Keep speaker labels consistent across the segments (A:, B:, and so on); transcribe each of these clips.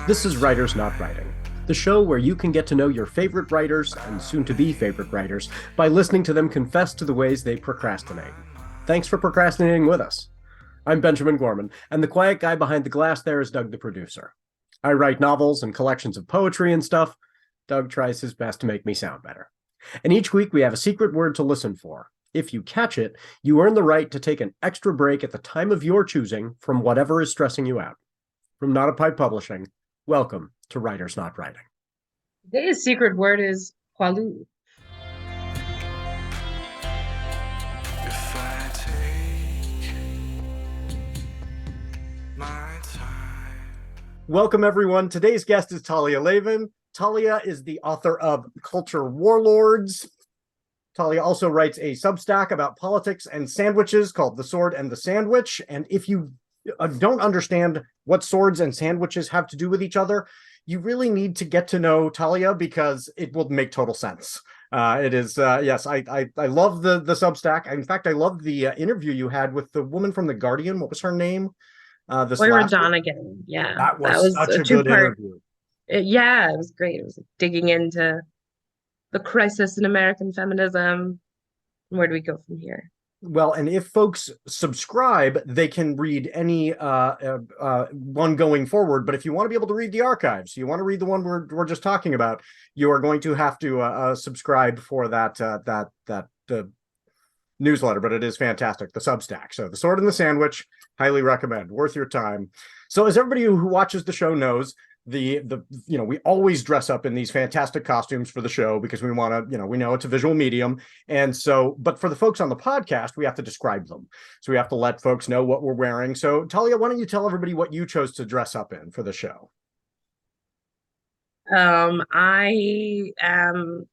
A: This is Writers Not Writing, the show where you can get to know your favorite writers and soon-to-be favorite writers by listening to them confess to the ways they procrastinate. Thanks for procrastinating with us. I'm Benjamin Gorman, and the quiet guy behind the glass there is Doug the producer. I write novels and collections of poetry and stuff. Doug tries his best to make me sound better. And each week we have a secret word to listen for. If you catch it, you earn the right to take an extra break at the time of your choosing from whatever is stressing you out. From Not a Pipe Publishing, welcome to Writers Not Writing.
B: Today's secret word is Poilu.
C: If I take my time.
A: Welcome, everyone. Today's guest is Talia Lavin. Talia is the author of Culture Warlords. Talia also writes a Substack about politics and sandwiches called The Sword and the Sandwich. And if you don't understand what swords and sandwiches have to do with each other, you really need to get to know Talia because it will make total sense. It is, yes, I love the Substack. In fact, I loved the interview you had with the woman from The Guardian. What was her name?
B: Moira Donegan. Yeah,
A: that was such a good interview.
B: Yeah, it was great. It was digging into the crisis in American feminism. Where do we go from here?
A: Well, and if folks subscribe, they can read any one going forward. But if you want to be able to read the archives, you want to read the one we're just talking about, you are going to have to subscribe for that newsletter. But it is fantastic, the Substack. So The Sword and the Sandwich, highly recommend, worth your time. So as everybody who watches the show knows, we always dress up in these fantastic costumes for the show because we want to, we know it's a visual medium. And so, but for the folks on the podcast, we have to describe them. So we have to let folks know what we're wearing. So Talia, why don't you tell everybody what you chose to dress up in for the show?
B: I am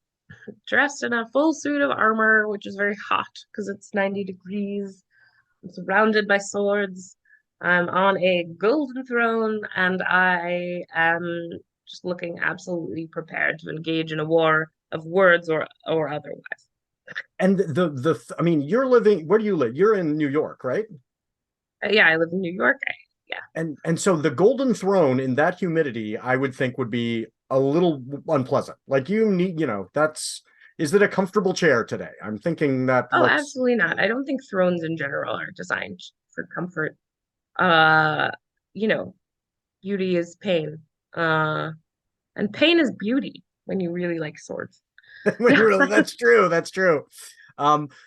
B: dressed in a full suit of armor, which is very hot because it's 90 degrees. I'm surrounded by swords. I'm on a golden throne, and I am just looking absolutely prepared to engage in a war of words or otherwise.
A: And I mean, you're living, where do you live? You're in New York, right?
B: Yeah, I live in New York. Yeah.
A: And so the golden throne in that humidity, I would think would be a little unpleasant. Like you need, is it a comfortable chair today? I'm thinking that.
B: Oh, absolutely not. I don't think thrones in general are designed for comfort. Beauty is pain. And pain is beauty when you really like swords.
A: That's true.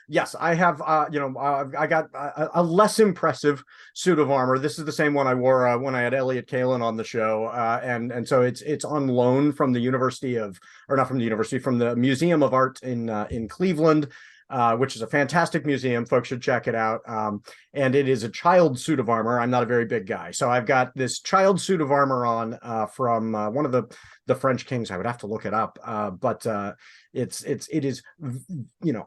A: Yes, I have, I got a less impressive suit of armor. This is the same one I wore when I had Elliot Kalin on the show. And so it's on loan from the from the Museum of Art in Cleveland. Which is a fantastic museum. Folks should check it out. And it is a child suit of armor. I'm not a very big guy. So I've got this child suit of armor on from one of the French kings. I would have to look it up. But it is,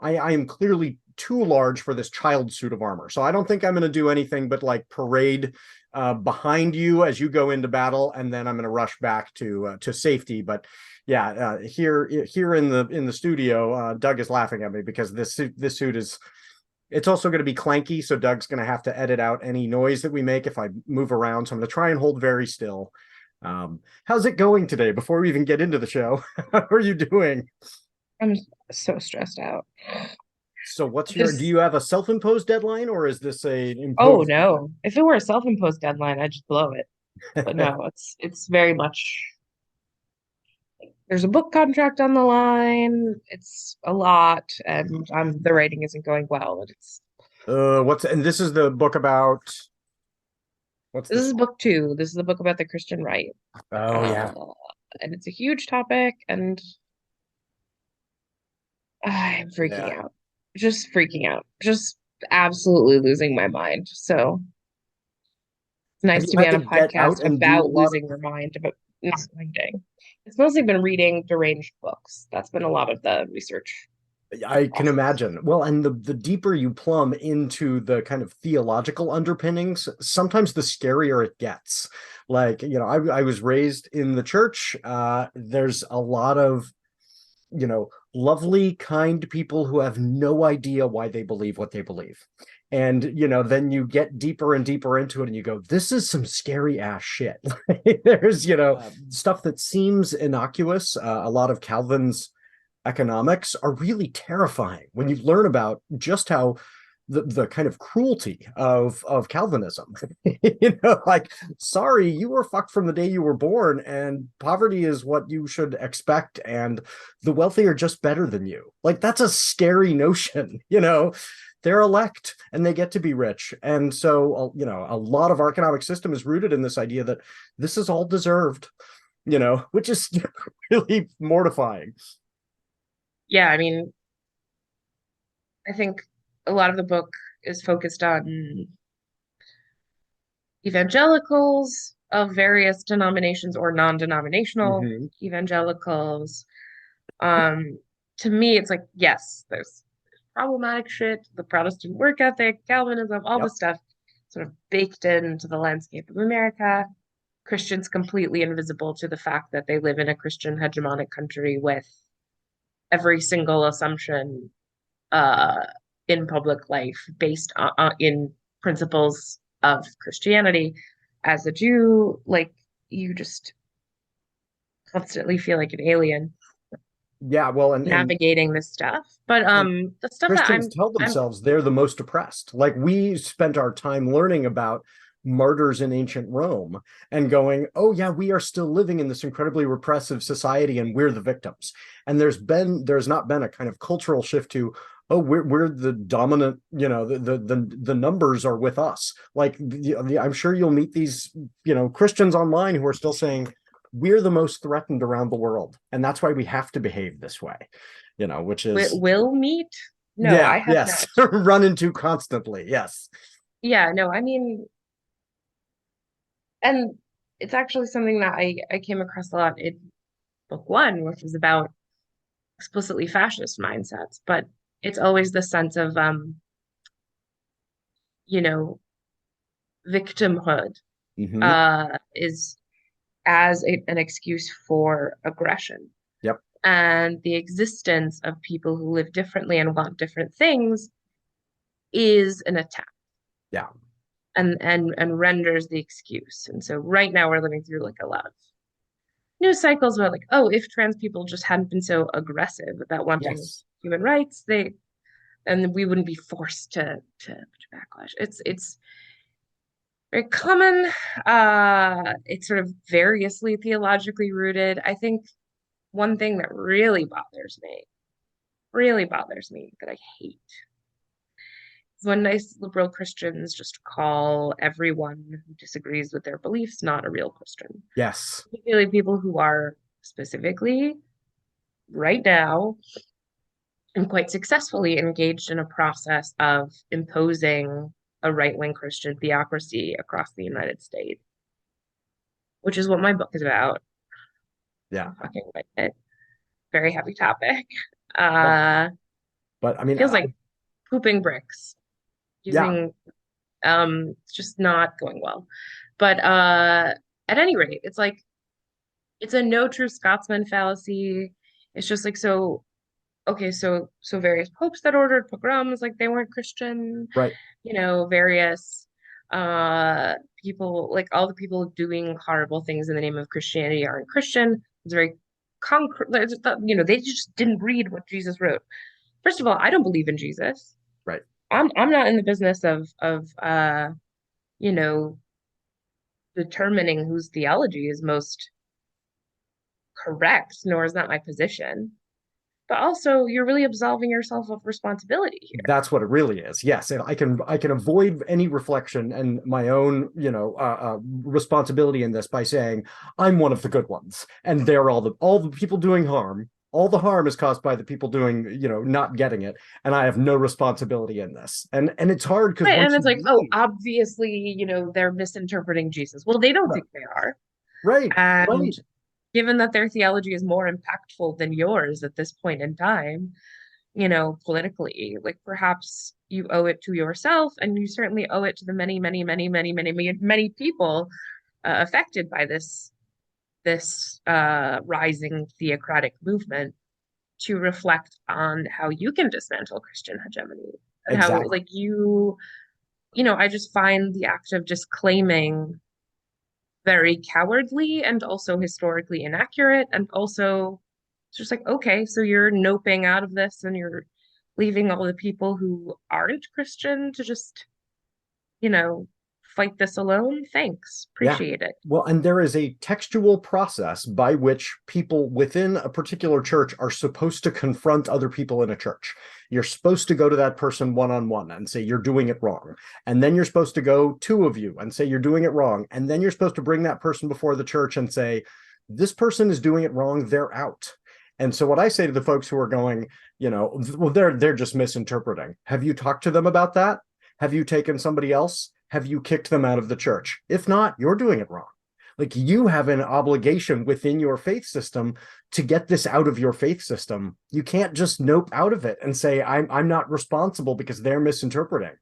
A: I am clearly too large for this child suit of armor. So I don't think I'm going to do anything but like parade behind you as you go into battle. And then I'm going to rush back to safety. But yeah, here in the studio, Doug is laughing at me because this suit is, it's also going to be clanky. So Doug's going to have to edit out any noise that we make if I move around. So I'm going to try and hold very still. How's it going today? Before we even get into the show, how are you doing?
B: I'm so stressed out.
A: So do you have a self-imposed deadline or is this imposed?
B: Oh no. If it were a self-imposed deadline, I'd just blow it. But no, it's very much, there's a book contract on the line. It's a lot, and the writing isn't going well.
A: And this is the book about
B: this is book 2. This is the book about the Christian right.
A: Oh yeah.
B: And it's a huge topic, and I'm freaking out. Just freaking out. Just absolutely losing my mind. So it's nice to be on a podcast without losing your mind, but not writing. It's mostly been reading deranged books. That's been a lot of the research.
A: I can imagine. Well, and the deeper you plumb into the kind of theological underpinnings, sometimes the scarier it gets. Like, I was raised in the church. There's a lot of, lovely, kind people who have no idea why they believe what they believe. And, then you get deeper and deeper into it and you go, this is some scary ass shit. There's, stuff that seems innocuous. A lot of Calvin's economics are really terrifying when you learn about just how the kind of cruelty of Calvinism. Like, sorry, you were fucked from the day you were born, and poverty is what you should expect, and the wealthy are just better than you. Like, that's a scary notion. They're elect and they get to be rich. And so, a lot of our economic system is rooted in this idea that this is all deserved, which is really mortifying.
B: Yeah, I mean, I think a lot of the book is focused on evangelicals of various denominations or non-denominational evangelicals. To me, it's like, yes, there's problematic shit, the Protestant work ethic, Calvinism, all this stuff sort of baked into the landscape of America. Christians completely invisible to the fact that they live in a Christian hegemonic country with every single assumption in public life based in principles of Christianity. As a Jew, like, you just constantly feel like an alien.
A: Yeah, well, and
B: navigating this stuff. But the stuff
A: Christians
B: that
A: tell themselves they're the most oppressed. Like, we spent our time learning about martyrs in ancient Rome and going, oh yeah, we are still living in this incredibly repressive society and we're the victims. And there's not been a kind of cultural shift to, oh, we're the dominant, the numbers are with us. Like, I'm sure you'll meet these, Christians online who are still saying, we're the most threatened around the world, and that's why we have to behave this way, which is
B: will meet. No,
A: yeah,
B: I have
A: yes,
B: not.
A: run into constantly. Yes.
B: Yeah, no, I mean, and it's actually something that I came across a lot in book one, which is about explicitly fascist mindsets, but it's always the sense of victimhood is as an excuse for aggression.
A: Yep.
B: And the existence of people who live differently and want different things is an attack.
A: Yeah.
B: And renders the excuse. And so right now we're living through like a lot of news cycles about like, oh, if trans people just hadn't been so aggressive about wanting human rights, and we wouldn't be forced to backlash. It's very common. It's sort of variously theologically rooted. I think one thing that really bothers me that I hate is when nice liberal Christians just call everyone who disagrees with their beliefs not a real Christian.
A: Yes.
B: Particularly people who are specifically right now and quite successfully engaged in a process of imposing a right-wing Christian theocracy across the United States, which is what my book is about.
A: Yeah.
B: Fucking with it. Very heavy topic.
A: But I mean,
B: feels like pooping bricks. It's just not going well. But at any rate, it's like, it's a no true Scotsman fallacy. It's just like, so okay, so various popes that ordered pogroms, like, they weren't Christian,
A: right?
B: Various people, like all the people doing horrible things in the name of Christianity aren't Christian. It's very concrete. They just didn't read what Jesus wrote. First of all, I don't believe in Jesus.
A: Right.
B: I'm not in the business of determining whose theology is most correct, nor is that my position. But also, you're really absolving yourself of responsibility here.
A: That's what it really is. Yes, and I can avoid any reflection and my own, responsibility in this by saying I'm one of the good ones, and they're all the people doing harm. All the harm is caused by the people doing, not getting it, and I have no responsibility in this. And it's hard because
B: and it's like, oh, obviously, they're misinterpreting Jesus. Well, they don't think they are.
A: Right.
B: And
A: right.
B: Given that their theology is more impactful than yours at this point in time, politically, like, perhaps you owe it to yourself, and you certainly owe it to the many, many, many, many, many, many, many people affected by this rising theocratic movement, to reflect on how you can dismantle Christian hegemony and how
A: Exactly.
B: like I just find the act of disclaiming very cowardly and also historically inaccurate. And also, it's just like, okay, so you're noping out of this and you're leaving all the people who aren't Christian to just, fight this alone. Thanks.
A: Yeah.
B: Appreciate it.
A: Well, and there is a textual process by which people within a particular church are supposed to confront other people in a church. You're supposed to go to that person one-on-one and say, you're doing it wrong. And then you're supposed to go two of you and say, you're doing it wrong. And then you're supposed to bring that person before the church and say, this person is doing it wrong. They're out. And so what I say to the folks who are going, well, they're just misinterpreting. Have you talked to them about that? Have you taken somebody else? Have you kicked them out of the church? If not, you're doing it wrong. Like, you have an obligation within your faith system to get this out of your faith system. You can't just nope out of it and say, I'm not responsible because they're misinterpreting.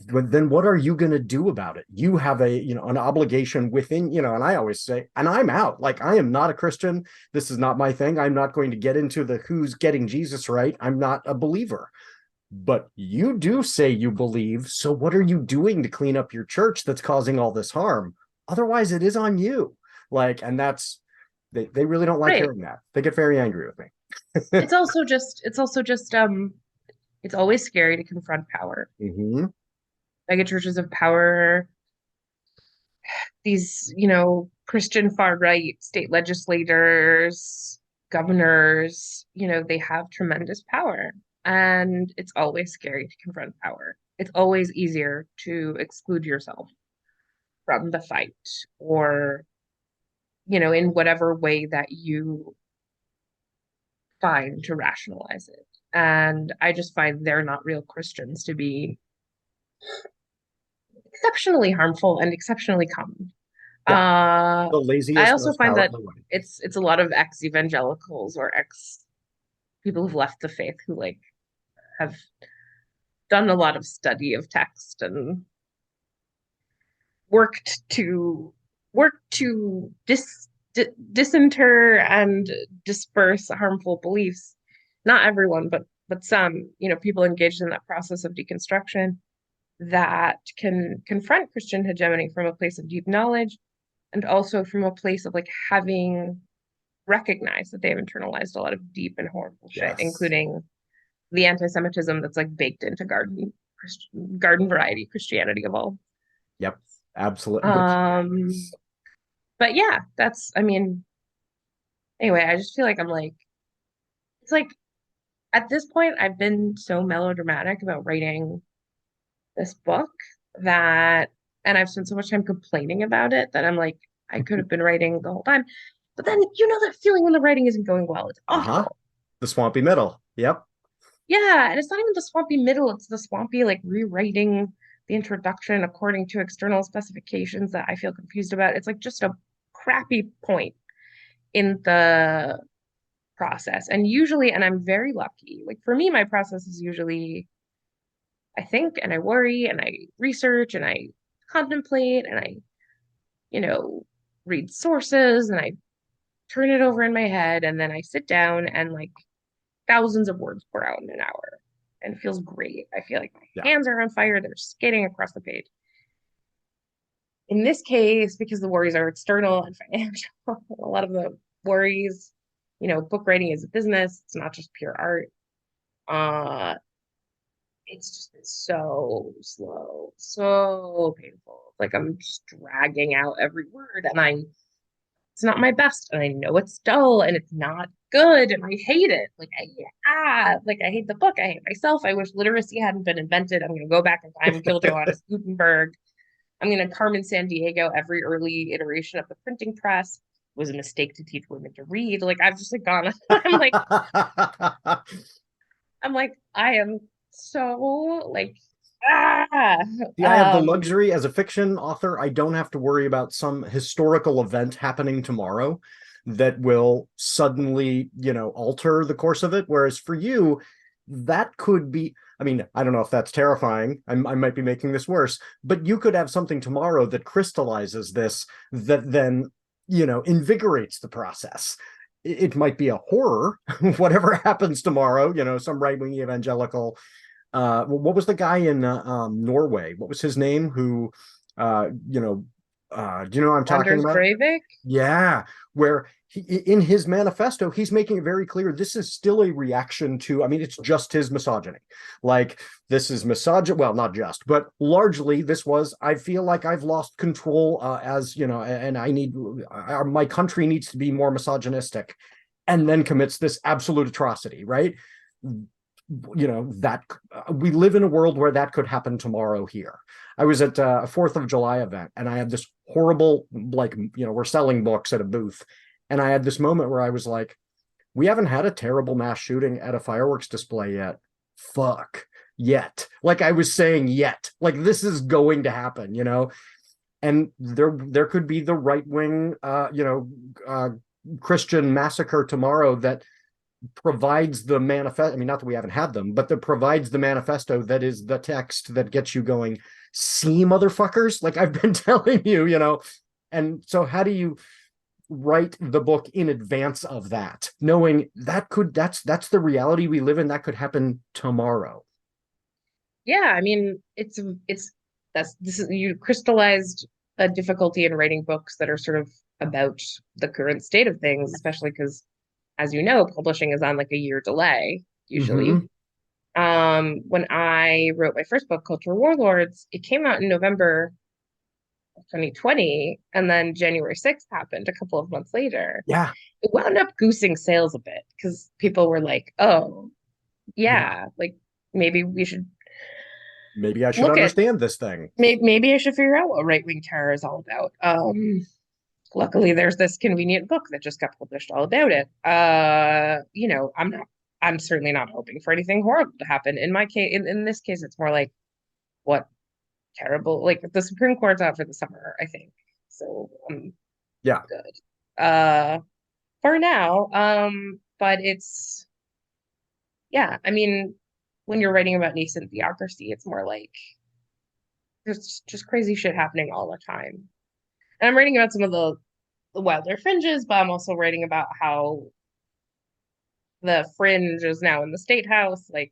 A: Then what are you going to do about it? You have an obligation within, and I always say, and I'm out. Like, I am not a Christian. This is not my thing. I'm not going to get into the who's getting Jesus right. I'm not a believer. But you do say you believe, so what are you doing to clean up your church that's causing all this harm? Otherwise, it is on you. Like, and that's, they really don't like hearing that. They get very angry with me.
B: It's always scary to confront power.
A: Mm-hmm.
B: Mega churches of power, these, Christian far-right state legislators, governors, they have tremendous power. And it's always scary to confront power. It's always easier to exclude yourself from the fight or, in whatever way that you find to rationalize it. And I just find they're not real Christians to be exceptionally harmful and exceptionally common.
A: Yeah. The laziest,
B: I also find that
A: in the way.
B: it's a lot of ex-evangelicals or people who've left the faith who have done a lot of study of text and worked to disinter and disperse harmful beliefs. Not everyone, but some, people engaged in that process of deconstruction that can confront Christian hegemony from a place of deep knowledge and also from a place of having recognized that they have internalized a lot of deep and horrible shit, including the anti-Semitism that's baked into garden variety Christianity of all.
A: Yep, absolutely.
B: But yeah, anyway, I just feel like it's at this point I've been so melodramatic about writing this book and I've spent so much time complaining about it that I'm I could have been writing the whole time. But then that feeling when the writing isn't going well. It's awful.
A: The swampy middle. Yep.
B: Yeah, and it's not even the swampy middle, it's the swampy rewriting the introduction according to external specifications that I feel confused about. It's just a crappy point in the process. And usually, and I'm very lucky, for me, my process is usually I think and I worry and I research and I contemplate and I, read sources and I turn it over in my head and then I sit down and thousands of words pour out in an hour and it feels great. I feel like my hands are on fire. They're skating across the page. In this case, because the worries are external and financial, a lot of the worries, book writing is a business. It's not just pure art. It's just been so slow, so painful. I'm just dragging out every word and it's not my best and I know it's dull and it's not good and I hate it. I hate the book. I hate myself. I wish literacy hadn't been invented. I'm going to go back in time and kill Johannes Gutenberg. I'm going to Carmen Sandiego every early iteration of the printing press. It was a mistake to teach women to read. I've just gone. I am so
A: I have the luxury as a fiction author. I don't have to worry about some historical event happening tomorrow that will suddenly, alter the course of it. Whereas for you, that could be, I don't know if that's terrifying. I might be making this worse, but you could have something tomorrow that crystallizes this, that then, invigorates the process. it might be a horror, whatever happens tomorrow, some right-wing evangelical. What was the guy in Norway? What was his name? Who, do you know what I'm talking
B: Anders
A: about?
B: Breivik.
A: Yeah, where in his manifesto, he's making it very clear this is still a reaction to, I mean, it's just his misogyny. Like, this is misogyny, well, not just, but largely this was, I feel like I've lost control and I need, my country needs to be more misogynistic, and then commits this absolute atrocity, right? That we live in a world where that could happen tomorrow here. I was at a 4th of July event, and I had this horrible, we're selling books at a booth, and I had this moment where I was like, we haven't had a terrible mass shooting at a fireworks display yet. Fuck. Yet. Like I was saying, yet. Like, this is going to happen, and there could be the right-wing Christian massacre tomorrow that provides the manifest. I mean, not that we haven't had them, but that provides the manifesto that is the text that gets you going, see, motherfuckers, like I've been telling you, and so how do you write the book in advance of that, knowing that's the reality we live in, that could happen tomorrow?
B: Yeah, I mean, you crystallized a difficulty in writing books that are sort of about the current state of things, especially because, as you know, publishing is on like a year delay usually. When I wrote my first book, Culture Warlords, it came out in November of 2020, and then January 6th happened a couple of months later.
A: Yeah.
B: It wound up goosing sales a bit because people were like, oh, yeah, like maybe
A: I should understand this thing.
B: Maybe I should figure out what right-wing terror is all about. Luckily there's this convenient book that just got published all about it. I'm certainly not hoping for anything horrible to happen. In my case, in this case, it's more like, what terrible, like the Supreme Court's out for the summer, I think. So
A: yeah,
B: good. For now. But it's, yeah, I mean, when you're writing about nascent theocracy, it's more like there's just crazy shit happening all the time. And I'm writing about some of the wilder fringes, but I'm also writing about how the fringe is now in the state house. Like,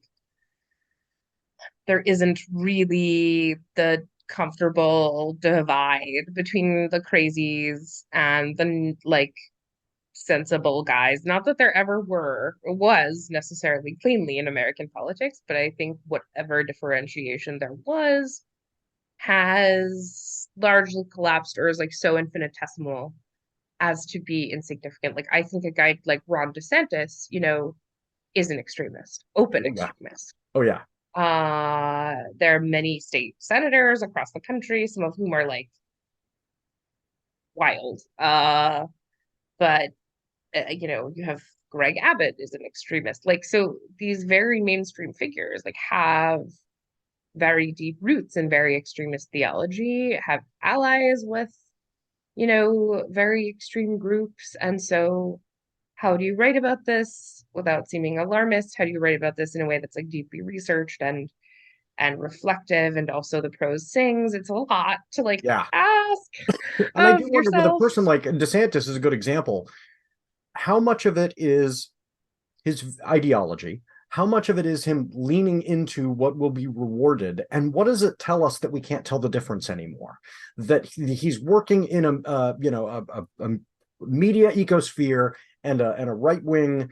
B: there isn't really the comfortable divide between the crazies and the like sensible guys. Not that there ever was necessarily cleanly in American politics, but I think whatever differentiation there was has largely collapsed or is like so infinitesimal as to be insignificant. Like, I think a guy like Ron DeSantis, is an extremist, open extremist.
A: Oh yeah.
B: There are many state senators across the country, some of whom are like wild. But you have Greg Abbott is an extremist. Like, so these very mainstream figures like have very deep roots in very extremist theology, have allies with, very extreme groups. And so how do you write about this without seeming alarmist? How do you write about this in a way that's like deeply researched and reflective, and also the prose sings? It's a lot to like ask.
A: And I do wonder, with a
B: yourself.
A: person like DeSantis is a good example, how much of it is his ideology? How much of it is him leaning into what will be rewarded? And what does it tell us that we can't tell the difference anymore? That he's working in a media ecosphere and a right-wing,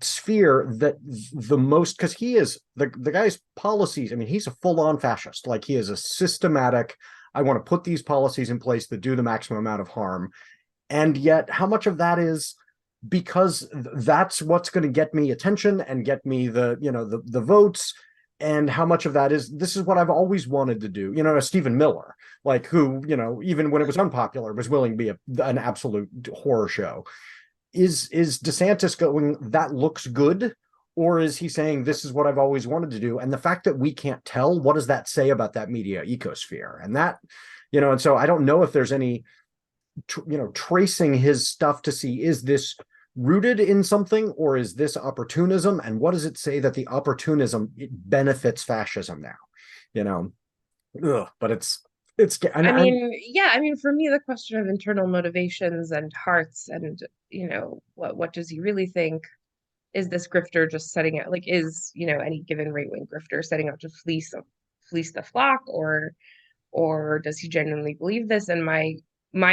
A: sphere that the most, because he is the guy's policies. I mean, he's a full-on fascist. Like, he is a systematic, I want to put these policies in place that do the maximum amount of harm. And yet, how much of that is because that's what's going to get me attention and get me the votes, and how much of that is, this is what I've always wanted to do? Stephen Miller, like, who, even when it was unpopular, was willing to be an absolute horror show. Is DeSantis going, that looks good? Or is he saying, this is what I've always wanted to do? And the fact that we can't tell, what does that say about that media ecosphere? And that, and so I don't know if there's any tracing his stuff to see, is this rooted in something, or is this opportunism? And what does it say that the opportunism benefits fascism now? But it's It's
B: I mean, yeah, I mean, for me, the question of internal motivations and hearts and, what does he really think? Is this grifter just setting out, like, is, any given right-wing grifter setting out to fleece the flock, or does he genuinely believe this? And my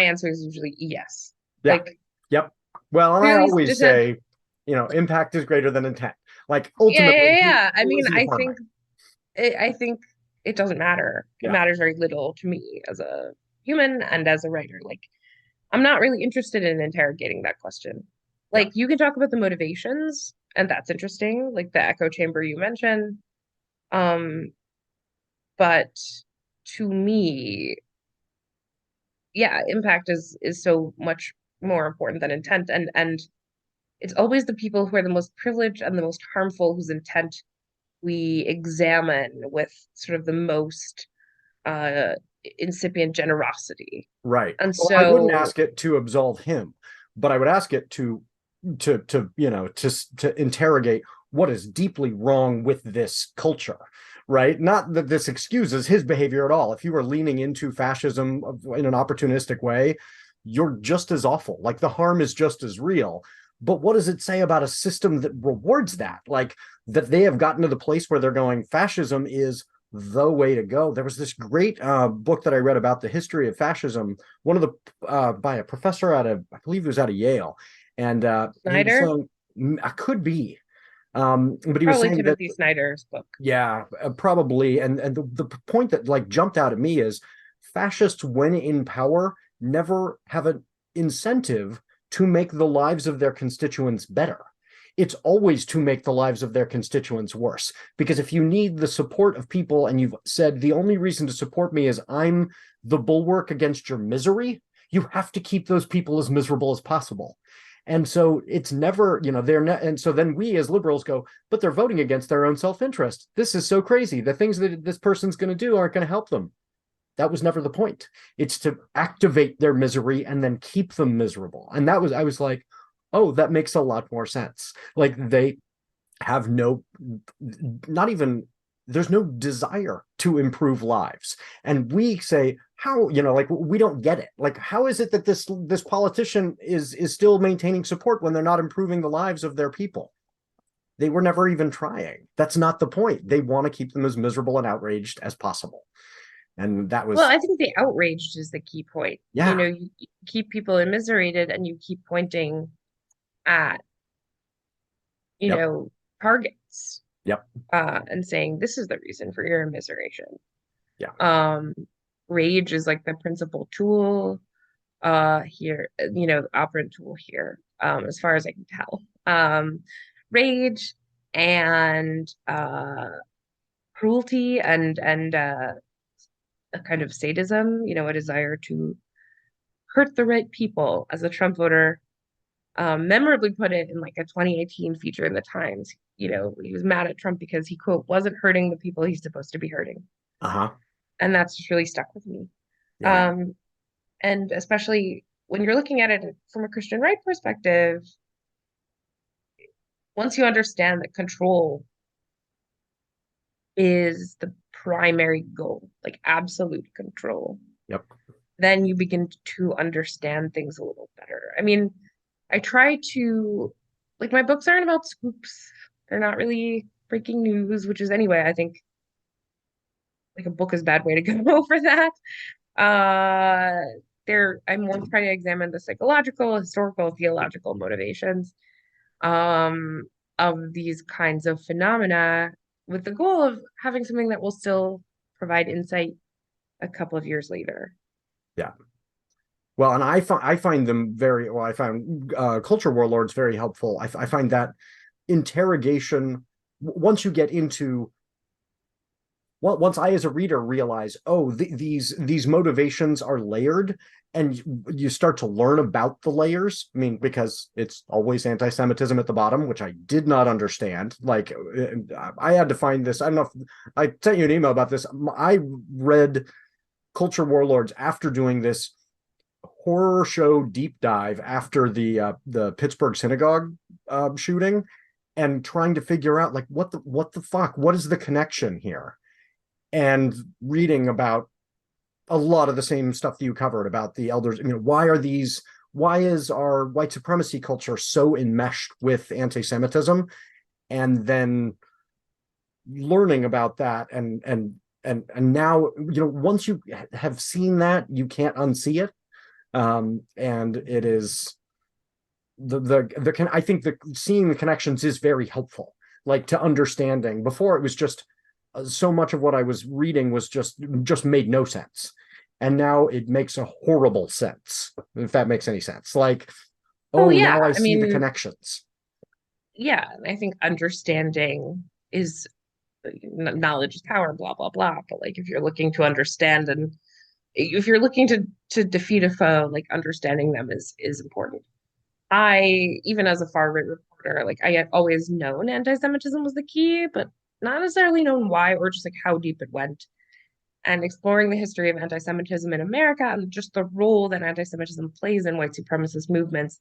B: answer is usually yes.
A: yeah,
B: Like,
A: yep. Well, and I
B: really,
A: always say, impact is greater than intent. Like ultimately,
B: yeah. I
A: who
B: mean,
A: is he harming?
B: I think it doesn't matter. It
A: Yeah,
B: matters very little to me as a human and as a writer. Like, I'm not really interested in interrogating that question.
A: yeah,
B: Like, you can talk about the motivations, and that's interesting, like the echo chamber you mentioned. Um, but to me, yeah, impact is so much more important than intent. And it's always the people who are the most privileged and the most harmful whose intent we examine with sort of the most uh incipient generosity.
A: right.
B: And
A: Well, I wouldn't
B: so
A: ask it to absolve him, but I would ask it to interrogate what is deeply wrong with this culture, right? Not that this excuses his behavior at all. If you are leaning into fascism in an opportunistic way, you're just as awful. Like the harm is just as real. But what does it say about a system that rewards that? Like that they have gotten to the place where they're going, fascism is the way to go. There was this great book that I read about the history of fascism, one of the by a professor I believe he was out of Yale, and he was
B: Snyder,
A: saying, I could be, but he was
B: probably
A: saying that,
B: Timothy Snyder's book.
A: yeah, probably. And the point that like jumped out at me is fascists, when in power, never have an incentive to make the lives of their constituents better. It's always to make the lives of their constituents worse. Because if you need the support of people and you've said the only reason to support me is I'm the bulwark against your misery, you have to keep those people as miserable as possible. And so it's never, they're not. And so then we as liberals go, but they're voting against their own self-interest. This is so crazy. The things that this person's going to do aren't going to help them. That was never the point. It's to activate their misery and then keep them miserable. And I was like, oh, that makes a lot more sense. Like they have not even, there's no desire to improve lives. And we say, how, like we don't get it. Like, how is it that this politician is still maintaining support when they're not improving the lives of their people? They were never even trying. That's not the point. They want to keep them as miserable and outraged as possible. And that was,
B: Well, I think the outraged is the key point.
A: yeah,
B: You keep people immiserated and you keep pointing at,
A: yep,
B: targets,
A: yep,
B: and saying this is the reason for your immiseration.
A: yeah,
B: Rage is like the principal tool here, operant tool here, as far as I can tell. Rage and cruelty and a kind of sadism, a desire to hurt the right people, as a Trump voter memorably put it in like a 2018 feature in the Times. He was mad at Trump because he, quote, wasn't hurting the people he's supposed to be hurting.
A: uh-huh,
B: And that's just really stuck with me.
A: yeah,
B: And especially when you're looking at it from a Christian right perspective, once you understand that control is the primary goal, like absolute control,
A: yep,
B: then you begin to understand things a little better. I mean, I try to, like, my books aren't about scoops. They're not really breaking news, which is, anyway, I think like a book is a bad way to go for that. I'm more trying to examine the psychological, historical, theological motivations um of these kinds of phenomena, with the goal of having something that will still provide insight a couple of years later.
A: yeah. Well, and I find them very well. I found Culture Warlords very helpful. I find that interrogation, once you get into, well, once I as a reader realize, oh, these motivations are layered, and you start to learn about the layers. I mean, because it's always anti-Semitism at the bottom, which I did not understand. Like I had to find this. I don't know if I sent you an email about this. I read Culture Warlords after doing this horror show deep dive after the Pittsburgh synagogue shooting, and trying to figure out like what the fuck, what is the connection here, and reading about a lot of the same stuff that you covered about the elders. I mean, why is our white supremacy culture so enmeshed with anti-Semitism? And then learning about that and now, once you have seen that, you can't unsee it. And it is I think seeing the connections is very helpful, like to understanding. Before, it was just so much of what I was reading was just made no sense, and now it makes a horrible sense, if that makes any sense. Like,
B: Oh
A: now
B: yeah,
A: I
B: I
A: see the
B: mean,
A: connections.
B: yeah, I think understanding is knowledge is power, blah blah blah. But like, if you're looking to understand and if you're looking to defeat a foe, like understanding them is important. I, even as a far right reporter, like I had always known anti-Semitism was the key, but not necessarily known why or just like how deep it went. And exploring the history of anti-Semitism in America and just the role that anti-Semitism plays in white supremacist movements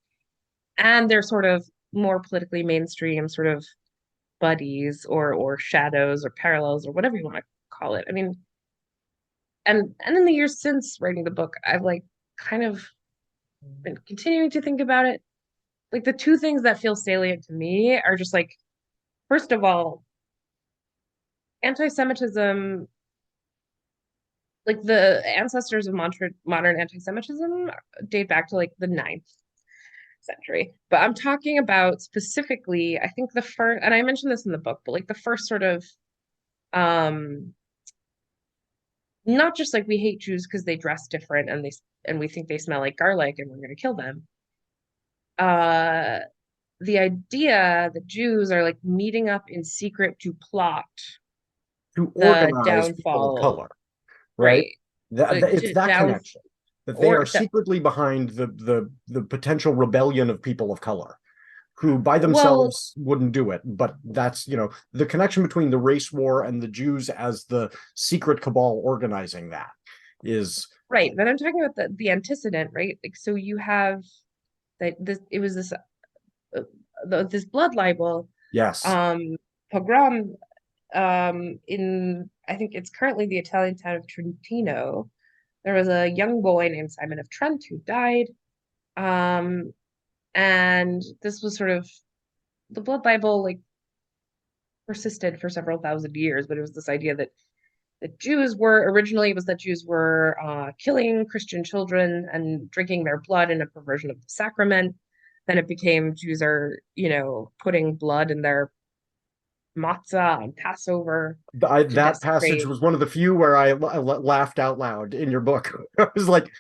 B: and their sort of more politically mainstream sort of buddies or shadows or parallels or whatever you want to call it. I mean, and in the years since writing the book, I've like kind of been continuing to think about it. Like the two things that feel salient to me are just like, first of all, anti-Semitism, like the ancestors of modern anti-Semitism date back to like the 9th century. But I'm talking about specifically, I think the first, and I mentioned this in the book, but like the first sort of um not just like we hate Jews because they dress different and we think they smell like garlic and we're going to kill them. Uh the idea that Jews are like meeting up in secret to plot
A: To
B: the
A: organize people of
B: downfall,
A: color, right?
B: right?
A: It's
B: To
A: that
B: down
A: connection, that they
B: or
A: are secretly behind the potential rebellion of people of color, who by
B: well,
A: themselves wouldn't do it. But that's, the connection between the race war and the Jews as the secret cabal organizing that is
B: right. But I'm talking about the antecedent, right? Like, so you have that this it was this this blood libel,
A: yes.
B: pogrom, in I think it's currently the Italian town of Trentino. There was a young boy named Simon of Trent who died. Um, and this was sort of the blood libel like persisted for several thousand years, but it was this idea that Jews were originally it was that Jews were killing Christian children and drinking their blood in a perversion of the sacrament. Then it became Jews are, putting blood in their matzah on Passover to
A: That passage
B: desecrate.
A: was one of the few where I laughed out loud in your book. I was like,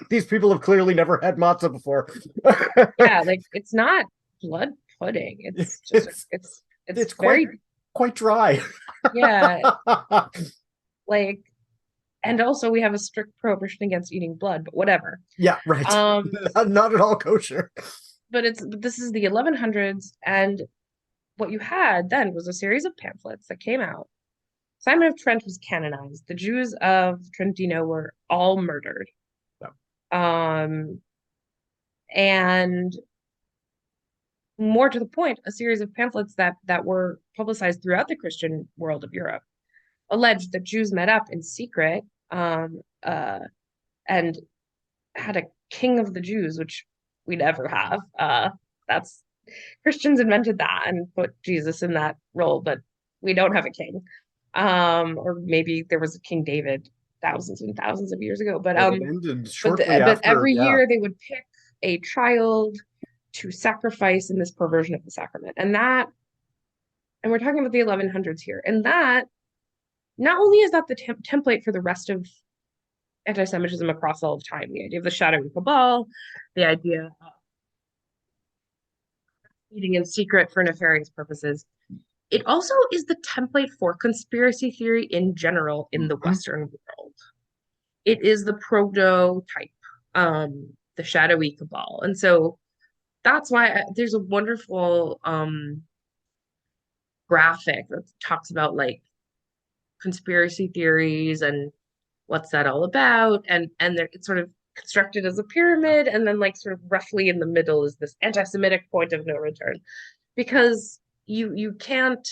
A: these people have clearly never had matzah before.
B: Yeah, like it's not blood pudding. It's just
A: it's
B: it's
A: quite
B: very,
A: dry.
B: yeah, like, and also we have a strict prohibition against eating blood, but whatever.
A: Yeah, right.
B: Um,
A: Not at all kosher.
B: but this is the 1100s, and what you had then was a series of pamphlets that came out. Simon of Trent was canonized. The Jews of Trentino were all murdered. Um, and more to the point, a series of pamphlets that were publicized throughout the Christian world of Europe alleged that Jews met up in secret and had a king of the Jews, which we never have. That's Christians invented that and put Jesus in that role, but we don't have a king. Or maybe there was a King David thousands and thousands of years ago. But
A: It ended shortly
B: but
A: after.
B: every
A: Yeah.
B: year they would pick a child to sacrifice in this perversion of the sacrament. And we're talking about the 1100s here. And that not only is that the template for the rest of anti-Semitism across all of time, the idea of the shadowy cabal, the idea of eating in secret for nefarious purposes. It also is the template for conspiracy theory in general in the Western world. It is the prototype, the shadowy cabal. And so that's why there's a wonderful graphic that talks about like conspiracy theories and what's that all about, and it's sort of constructed as a pyramid, and then like sort of roughly in the middle is this anti-Semitic point of no return, because you can't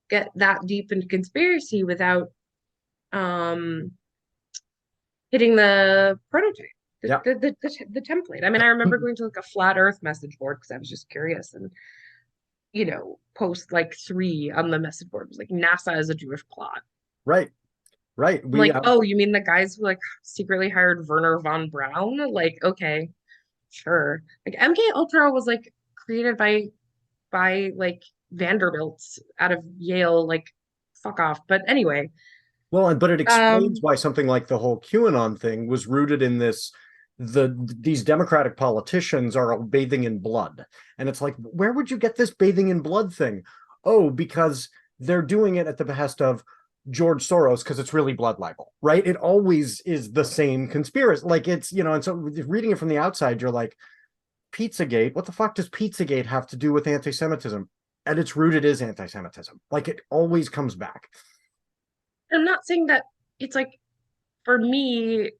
B: get that deep into conspiracy without hitting the prototype,
A: Yeah.
B: the template. I mean, I remember going to like a flat Earth message board because I was just curious, and post like 3 on the message board was like NASA is a Jewish plot.
A: Right.
B: I'm like, oh, you mean the guys who like secretly hired Werner von Braun? Like, okay, sure. Like MK Ultra was like created by like Vanderbilts out of Yale, like fuck off. But anyway,
A: well, but it explains why something like the whole QAnon thing was rooted in these Democratic politicians are bathing in blood. And it's like, where would you get this bathing in blood thing? Oh, because they're doing it at the behest of George Soros because it's really blood libel, right? It always is the same conspiracy. Like it's, and so reading it from the outside, you're like, Pizzagate, what the fuck does Pizzagate have to do with anti-Semitism? At its root, it is anti-Semitism. Like it always comes back.
B: I'm not saying that it's like, for me,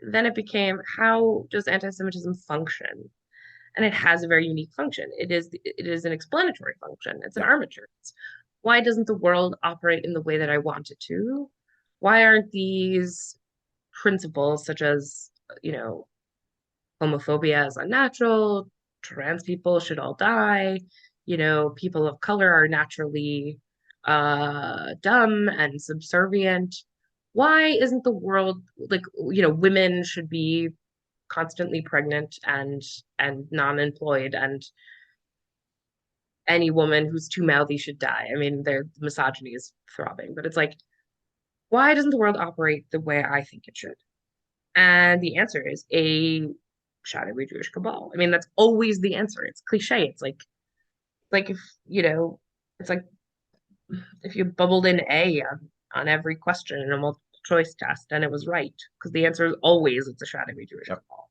B: then it became, how does anti-Semitism function? And it has a very unique function. It is an explanatory function. It's an armature. Why doesn't the world operate in the way that I want it to? Why aren't these principles, such as, homophobia is unnatural, trans people should all die, people of color are naturally dumb and subservient? Why isn't the world like, women should be constantly pregnant and non-employed, and any woman who's too mouthy should die? I mean, their misogyny is throbbing, but it's like, why doesn't the world operate the way I think it should? And the answer is a shadowy Jewish cabal. I mean, that's always the answer. It's cliche. It's like if it's like if you bubbled in A on every question in a multiple choice test and it was right, because the answer is always it's a shadowy Jewish cabal.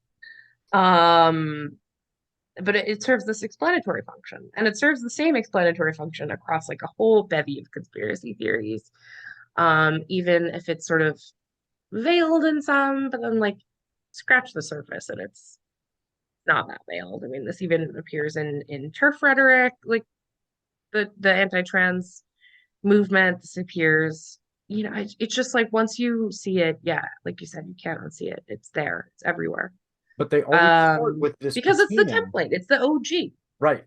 B: But it serves this explanatory function, and it serves the same explanatory function across like a whole bevy of conspiracy theories, even if it's sort of veiled in some, but then like scratch the surface and it's not that veiled. I mean, this even appears in turf rhetoric, like the anti-trans movement. This appears, it's just like, once you see it, yeah, like you said, you can't unsee it. It's there. It's everywhere.
A: But they always start with this
B: because
A: patina.
B: It's the template. It's the OG.
A: Right.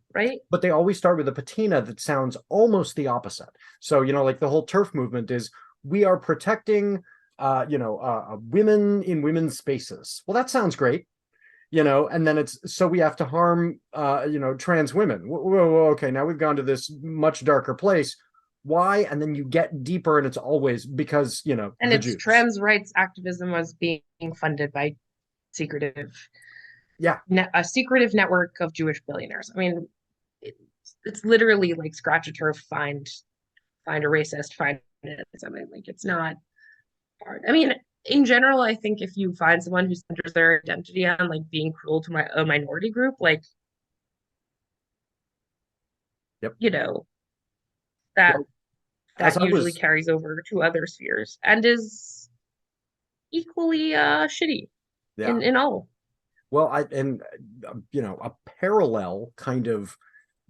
A: But they always start with a patina that sounds almost the opposite. So, like the whole turf movement is, we are protecting, women in women's spaces. Well, that sounds great. And then it's, so we have to harm, trans women. Whoa, okay, now we've gone to this much darker place. Why? And then you get deeper, and it's always because, and
B: it's
A: Jews.
B: Trans rights activism was being funded by a secretive network of Jewish billionaires. I mean, it's literally like scratch a turf, find a racist, find something. Like, it's not hard. I mean, in general, I think if you find someone who centers their identity on like being cruel to a minority group, like, that usually carries over to other spheres and is equally shitty in all.
A: Well, a parallel kind of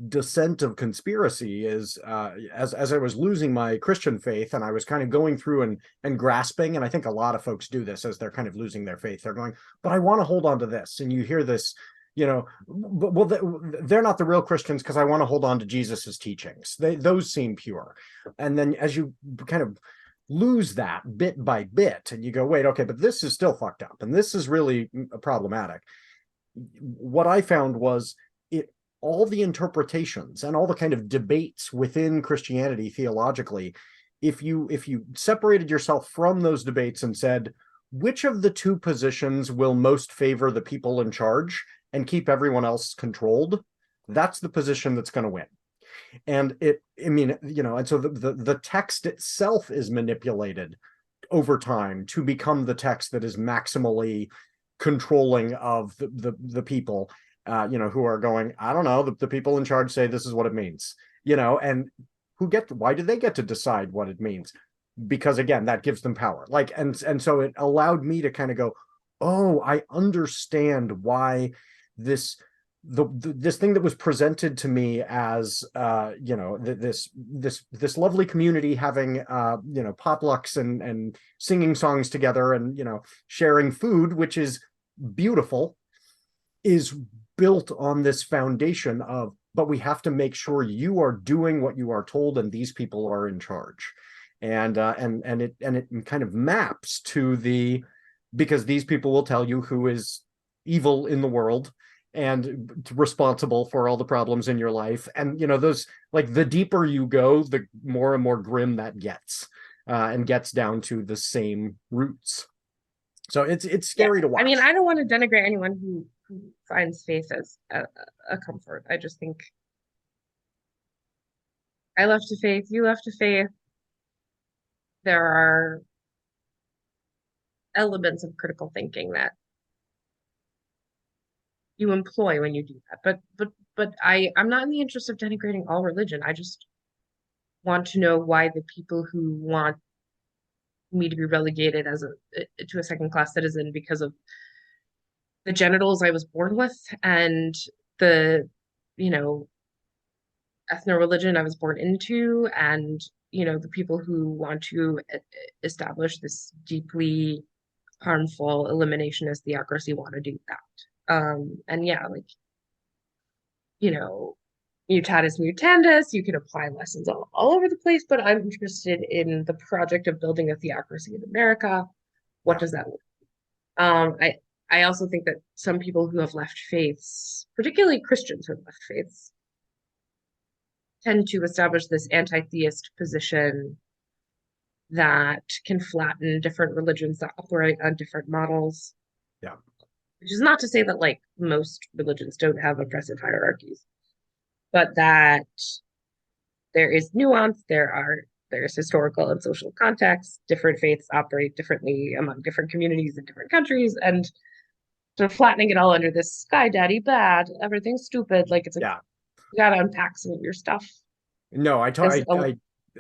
A: descent of conspiracy is as I was losing my Christian faith, and I was kind of going through and grasping, and I think a lot of folks do this as they're kind of losing their faith. They're going, but I want to hold on to this. And you hear this, well, they're not the real Christians because I want to hold on to Jesus's teachings. Those seem pure. And then as you kind of lose that bit by bit, and you go, wait, okay, but this is still fucked up, and this is really problematic. What I found was all the interpretations and all the kind of debates within Christianity theologically, if you separated yourself from those debates and said, which of the two positions will most favor the people in charge and keep everyone else controlled, that's the position that's going to win. And and so the text itself is manipulated over time to become the text that is maximally controlling of the people, who are going, I don't know, the people in charge say this is what it means, and why do they get to decide what it means? Because again, that gives them power. Like, and so it allowed me to kind of go, oh, I understand why this this thing that was presented to me as this lovely community having potlucks and singing songs together and sharing food, which is beautiful, is built on this foundation of, but we have to make sure you are doing what you are told and these people are in charge. And it kind of maps to because these people will tell you who is evil in the world and responsible for all the problems in your life. And those, like, the deeper you go, the more and more grim that gets, and gets down to the same roots. So it's scary to watch.
B: I mean, I don't want to denigrate anyone who finds faith as a comfort. I just think I left to faith, you left to faith. There are elements of critical thinking that you employ when you do that. But I'm not in the interest of denigrating all religion. I just want to know why the people who want me to be relegated to a second-class citizen because of the genitals I was born with and the ethno-religion I was born into, and the people who want to establish this deeply harmful eliminationist theocracy want to do that. And yeah, like, mutatis mutandis, you can apply lessons all over the place, but I'm interested in the project of building a theocracy in America. What does that look like? I also think that some people who have left faiths, particularly Christians who have left faiths, tend to establish this anti-theist position that can flatten different religions that operate on different models.
A: Yeah.
B: Which is not to say that, like, most religions don't have oppressive hierarchies, but that there is nuance, there's historical and social context, different faiths operate differently among different communities in different countries, and sort of flattening it all under this sky daddy bad, everything's stupid, like, it's like, you gotta unpack some of your stuff.
A: No, I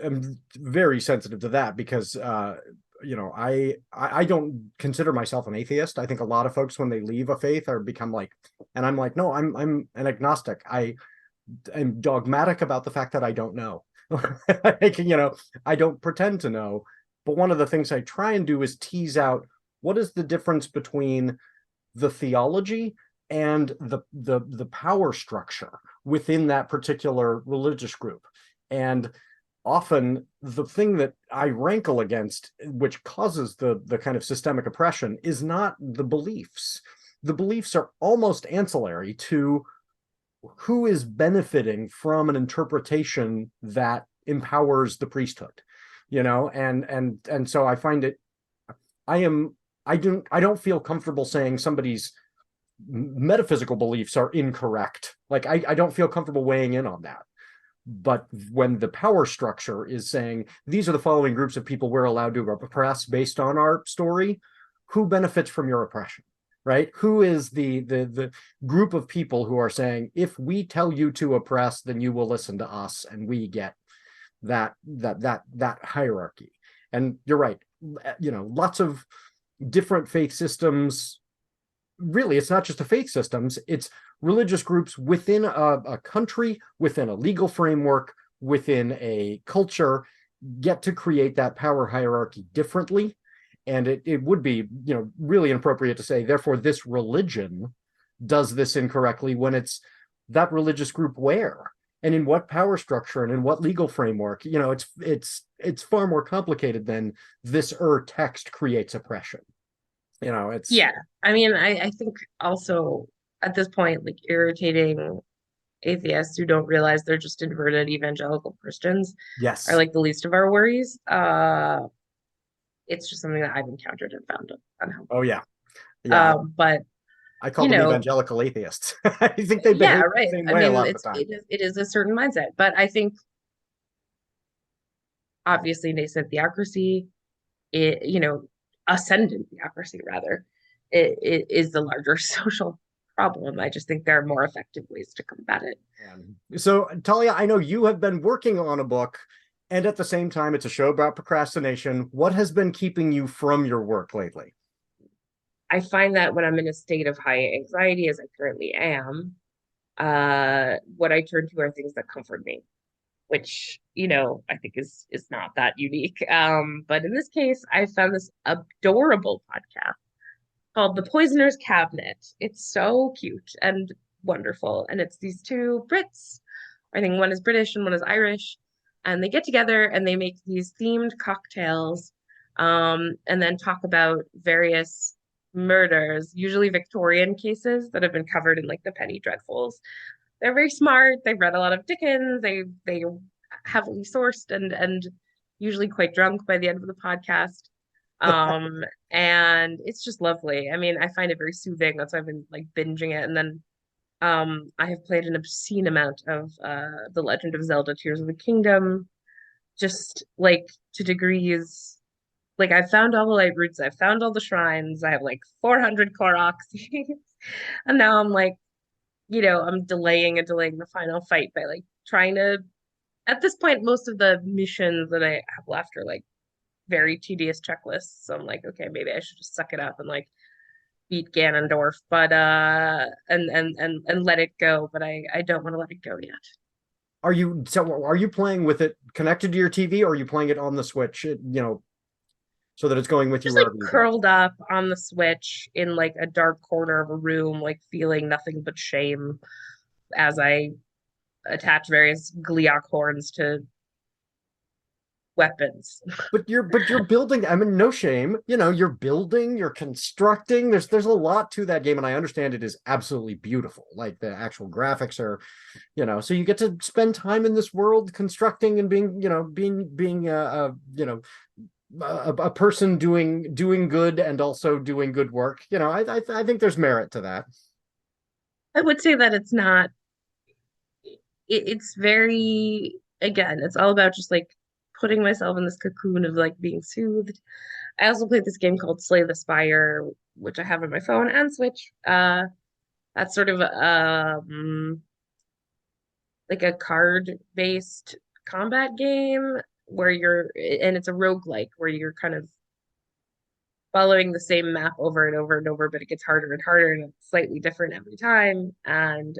A: am very sensitive to that because I don't consider myself an atheist. I think a lot of folks, when they leave a faith, become like, and I'm like, no, I'm an agnostic. I am dogmatic about the fact that I don't know. I don't pretend to know. But one of the things I try and do is tease out what is the difference between the theology and the power structure within that particular religious group. And often the thing that I rankle against, which causes the kind of systemic oppression, is not the beliefs. The beliefs are almost ancillary to who is benefiting from an interpretation that empowers the priesthood, and so I find it, I don't feel comfortable saying somebody's metaphysical beliefs are incorrect. Like, I don't feel comfortable weighing in on that. But when the power structure is saying these are the following groups of people we're allowed to oppress based on our story, who benefits from your oppression, right? Who is the group of people who are saying, if we tell you to oppress, then you will listen to us, and we get that hierarchy. And you're right, lots of different faith systems. Really, it's not just the faith systems, it's religious groups within a country, within a legal framework, within a culture, get to create that power hierarchy differently. And it would be, really inappropriate to say, therefore, this religion does this incorrectly, when it's that religious group where, and in what power structure, and in what legal framework. It's far more complicated than this text creates oppression. It's...
B: Yeah, I mean, I think also at this point, like, irritating atheists who don't realize they're just inverted evangelical Christians,
A: yes,
B: are like the least of our worries. It's just something that I've encountered and found unhelpful.
A: Oh yeah.
B: But
A: I call them evangelical atheists. I think they behave the same way a lot of the time.
B: It is a certain mindset, but I think obviously nascent theocracy, ascendant theocracy rather, it is the larger social problem. I just think there are more effective ways to combat it.
A: So, Talia, I know you have been working on a book, and at the same time, it's a show about procrastination. What has been keeping you from your work lately?
B: I find that when I'm in a state of high anxiety, as I currently am, what I turn to are things that comfort me, which, you know, I think is not that unique. But in this case, I found this adorable podcast called The Poisoner's Cabinet. It's so cute and wonderful. And it's these two Brits. I think one is British and one is Irish. And they get together and they make these themed cocktails, and then talk about various murders, usually Victorian cases that have been covered in like the penny dreadfuls. They're very smart. They've read a lot of Dickens. They heavily sourced and usually quite drunk by the end of the podcast. And it's just lovely. I mean, I find it very soothing. That's why I've been like binging it. And then I have played an obscene amount of The Legend of Zelda Tears of the Kingdom, just like to degrees. Like I've found all the light roots, I've found all the shrines, I have like 400 Koroks. And now I'm like, you know, I'm delaying and delaying the final fight by like trying to, at this point, most of the missions that I have left are like very tedious checklists. So I'm like, okay, maybe I should just suck it up and like beat Ganondorf, but and let it go. But I don't want to let it go yet.
A: Are you playing with it connected to your TV, or are you playing it on the Switch, so that it's going with you
B: Just like
A: wherever you go?
B: curled up on the Switch in like a dark corner of a room, like feeling nothing but shame as I attach various Gliok horns to weapons.
A: But you're building, I mean, no shame, you're building, you're constructing. There's a lot to that game, and I understand it is absolutely beautiful. Like the actual graphics are, so you get to spend time in this world constructing and being a person doing good and also doing good work. I think there's merit to that.
B: I would say that it's not, it's very, again, it's all about just like putting myself in this cocoon of like being soothed. I also played this game called Slay the Spire, which I have on my phone and Switch. That's sort of like a card-based combat game where and it's a roguelike where you're kind of following the same map over and over and over, but it gets harder and harder and it's slightly different every time. And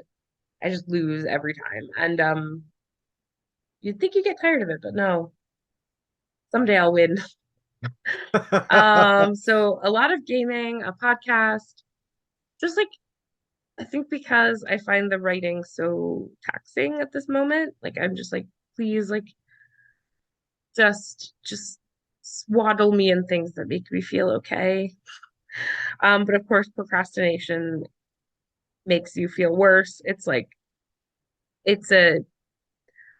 B: I just lose every time. And you'd think you get tired of it, but no, someday I'll win. So a lot of gaming, a podcast, just like I think because I find the writing so taxing at this moment, like I'm just like, please, like just swaddle me in things that make me feel okay. But of course, procrastination makes you feel worse. It's like it's a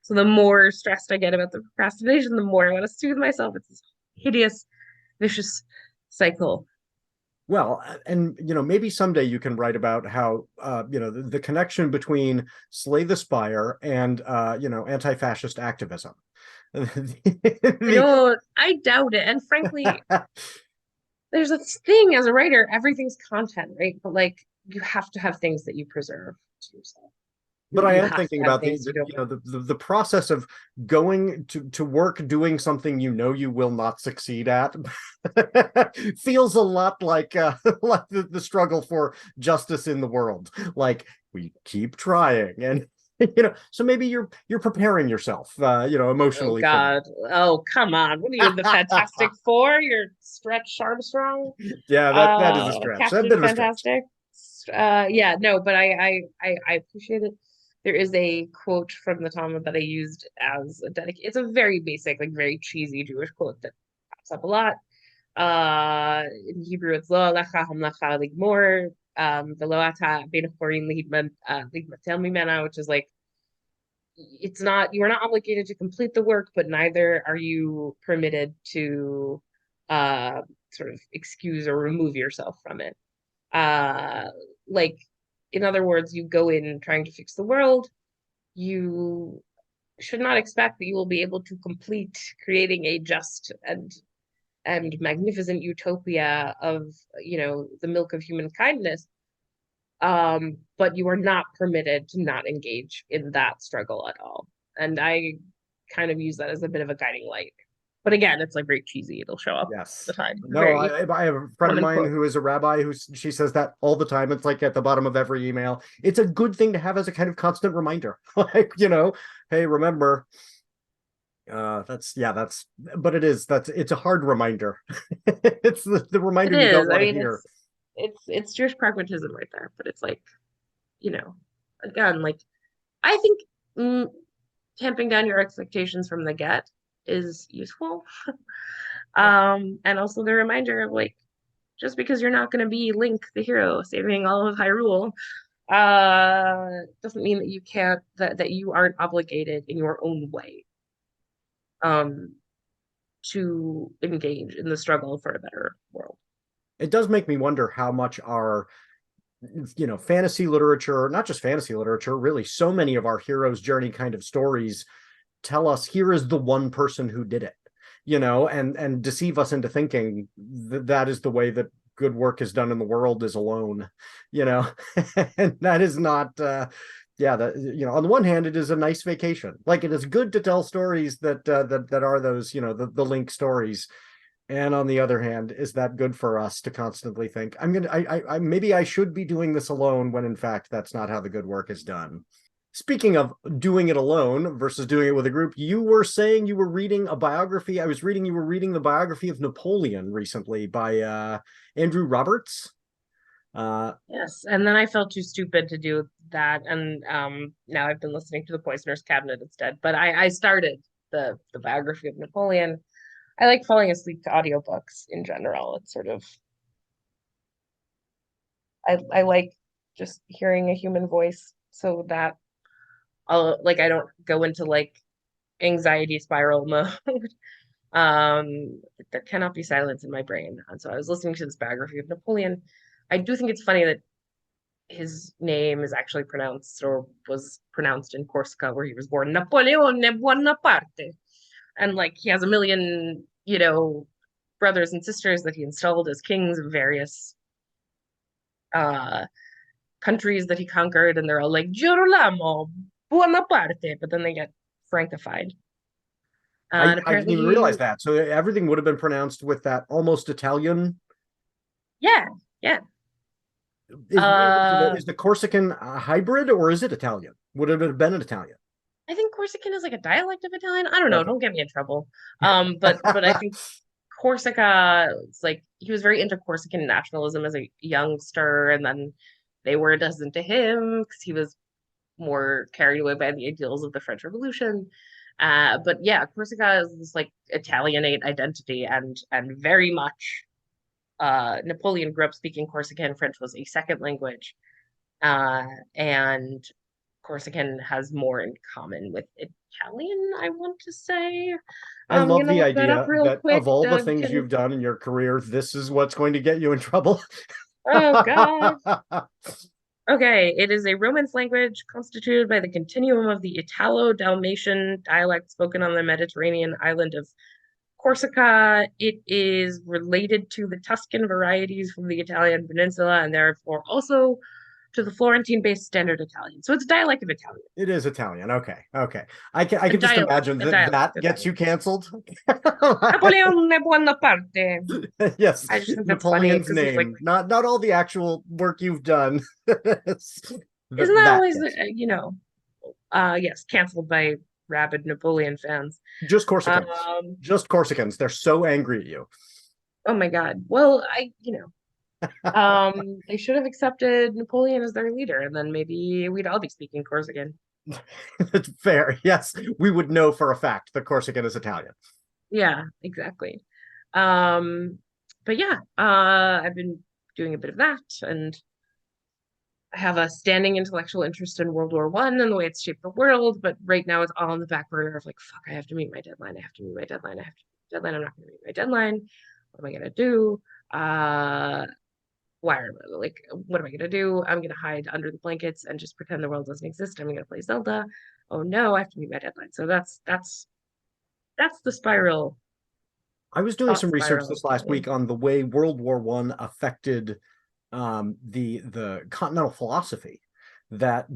B: so the more stressed I get about the procrastination, the more I want to soothe myself. It's this hideous, vicious cycle.
A: Well, and maybe someday you can write about how the connection between Slay the Spire and anti-fascist activism.
B: I doubt it. And frankly, there's a thing as a writer, everything's content, right? But like you have to have things that you preserve to yourself.
A: But I
B: You
A: am
B: have to
A: thinking
B: have
A: about
B: things you don't.
A: the process of going to work doing something you will not succeed at feels a lot like like the struggle for justice in the world. Like we keep trying, and so maybe you're preparing yourself,
B: Oh
A: emotionally for
B: God. Oh, come on. What are you, the Fantastic Four? You're Stretch Armstrong?
A: yeah, that is a stretch, a
B: Captain
A: bit of a stretch.
B: Fantastic? Yeah, no, but I appreciate it. There is a quote from the Talmud that I used as a it's a very basic, like very cheesy Jewish quote that pops up a lot. In Hebrew, it's Lo alecha hamlacha ligmor, velo ata ben chorin ligmatel mimena, which is like it's not you are not obligated to complete the work, but neither are you permitted to sort of excuse or remove yourself from it. Uh like in other words, you go in trying to fix the world, you should not expect that you will be able to complete creating a just and magnificent utopia of the milk of human kindness, but you are not permitted to not engage in that struggle at all. And I kind of use that as a bit of a guiding light. But again, it's like very cheesy. It'll show up all
A: Yes.
B: the time.
A: No,
B: Very
A: I have a friend
B: quote
A: of mine
B: unquote.
A: who is a rabbi who she says that all the time. It's like at the bottom of every email. It's a good thing to have as a kind of constant reminder. Like, hey, remember. But it's a hard reminder. It's the reminder
B: It
A: you don't
B: is. I
A: want to
B: mean,
A: hear.
B: it's Jewish pragmatism right there. But it's like, again, like I think tamping down your expectations from the get is useful. And also the reminder of like, just because you're not going to be Link, the hero, saving all of Hyrule, doesn't mean that you can't, that you aren't obligated in your own way, to engage in the struggle for a better world.
A: It does make me wonder how much our fantasy literature, not just fantasy literature, really so many of our hero's journey kind of stories tell us here is the one person who did it, and deceive us into thinking that is the way that good work is done in the world, is alone, and that is not on the one hand, it is a nice vacation. Like, it is good to tell stories that are those, the Link stories. And on the other hand, is that good for us to constantly think I maybe I should be doing this alone, when in fact that's not how the good work is done. Speaking of doing it alone versus doing it with a group, you were saying you were reading a biography. I was reading you were reading the biography of Napoleon recently by Andrew Roberts.
B: Yes, and then I felt too stupid to do that, and now I've been listening to the Poisoner's Cabinet instead. But I started the biography of Napoleon. I like falling asleep to audiobooks in general. It's sort of, I like just hearing a human voice, so that I don't go into like anxiety spiral mode. There cannot be silence in my brain. And so I was listening to this biography of Napoleon. I do think it's funny that his name is actually pronounced, or was pronounced, in Corsica, where he was born, Napoleone Bonaparte. And like he has a million, brothers and sisters that he installed as kings of various countries that he conquered, and they're all like Girolamo Bonaparte, but then they get Frankified. And
A: I didn't
B: apparently
A: even realize that. So everything would have been pronounced with that almost Italian.
B: yeah.
A: Is the Corsican a hybrid, or is it Italian? Would it have been an Italian?
B: I think Corsican is like a dialect of Italian. I don't know.
A: Okay.
B: Don't get me in trouble. But I think Corsica, it's like he was very into Corsican nationalism as a youngster, and then they were a dozen to him because he was more carried away by the ideals of the French Revolution. But yeah, Corsica is this like Italianate identity, and very much Napoleon grew up speaking Corsican. French was a second language, and Corsican has more in common with Italian, I want to say.
A: I
B: I'm
A: love
B: gonna
A: the
B: look that up
A: idea
B: real
A: that
B: quick.
A: of all the
B: Doug
A: things
B: can.
A: you've done in your career, this is what's going to get you in trouble.
B: Oh God. Okay, it is a Romance language constituted by the continuum of the Italo-Dalmatian dialect spoken on the Mediterranean island of Corsica. It is related to the Tuscan varieties from the Italian peninsula, and therefore also to the Florentine-based Standard Italian. So it's a dialect of Italian.
A: It is Italian. Okay. I can just imagine that gets you canceled.
B: Napoleone Bonaparte.
A: Yes,
B: I just think that's funny
A: Napoleon's
B: because he's like,
A: name, not all the actual work you've done.
B: isn't that always,
A: gets
B: yes, canceled by rabid Napoleon fans.
A: just Corsicans. Just Corsicans. They're so angry at you.
B: Oh my God. Well, they should have accepted Napoleon as their leader, and then maybe we'd all be speaking Corsican.
A: That's fair. Yes, we would know for a fact that Corsican is Italian.
B: Yeah, exactly. But yeah, I've been doing a bit of that, and I have a standing intellectual interest in World War I and the way it's shaped the world, but right now it's all on the back burner of like, fuck, I have to meet my deadline. I have to meet my deadline. I have to meet my deadline. I'm not going to meet my deadline. What am I going to do? What am I going to do? I'm going to hide under the blankets and just pretend the world doesn't exist. I'm going to play Zelda. Oh no, I have to meet my deadline. So that's the spiral.
A: I was doing some research this last week on the way World War I affected the continental philosophy that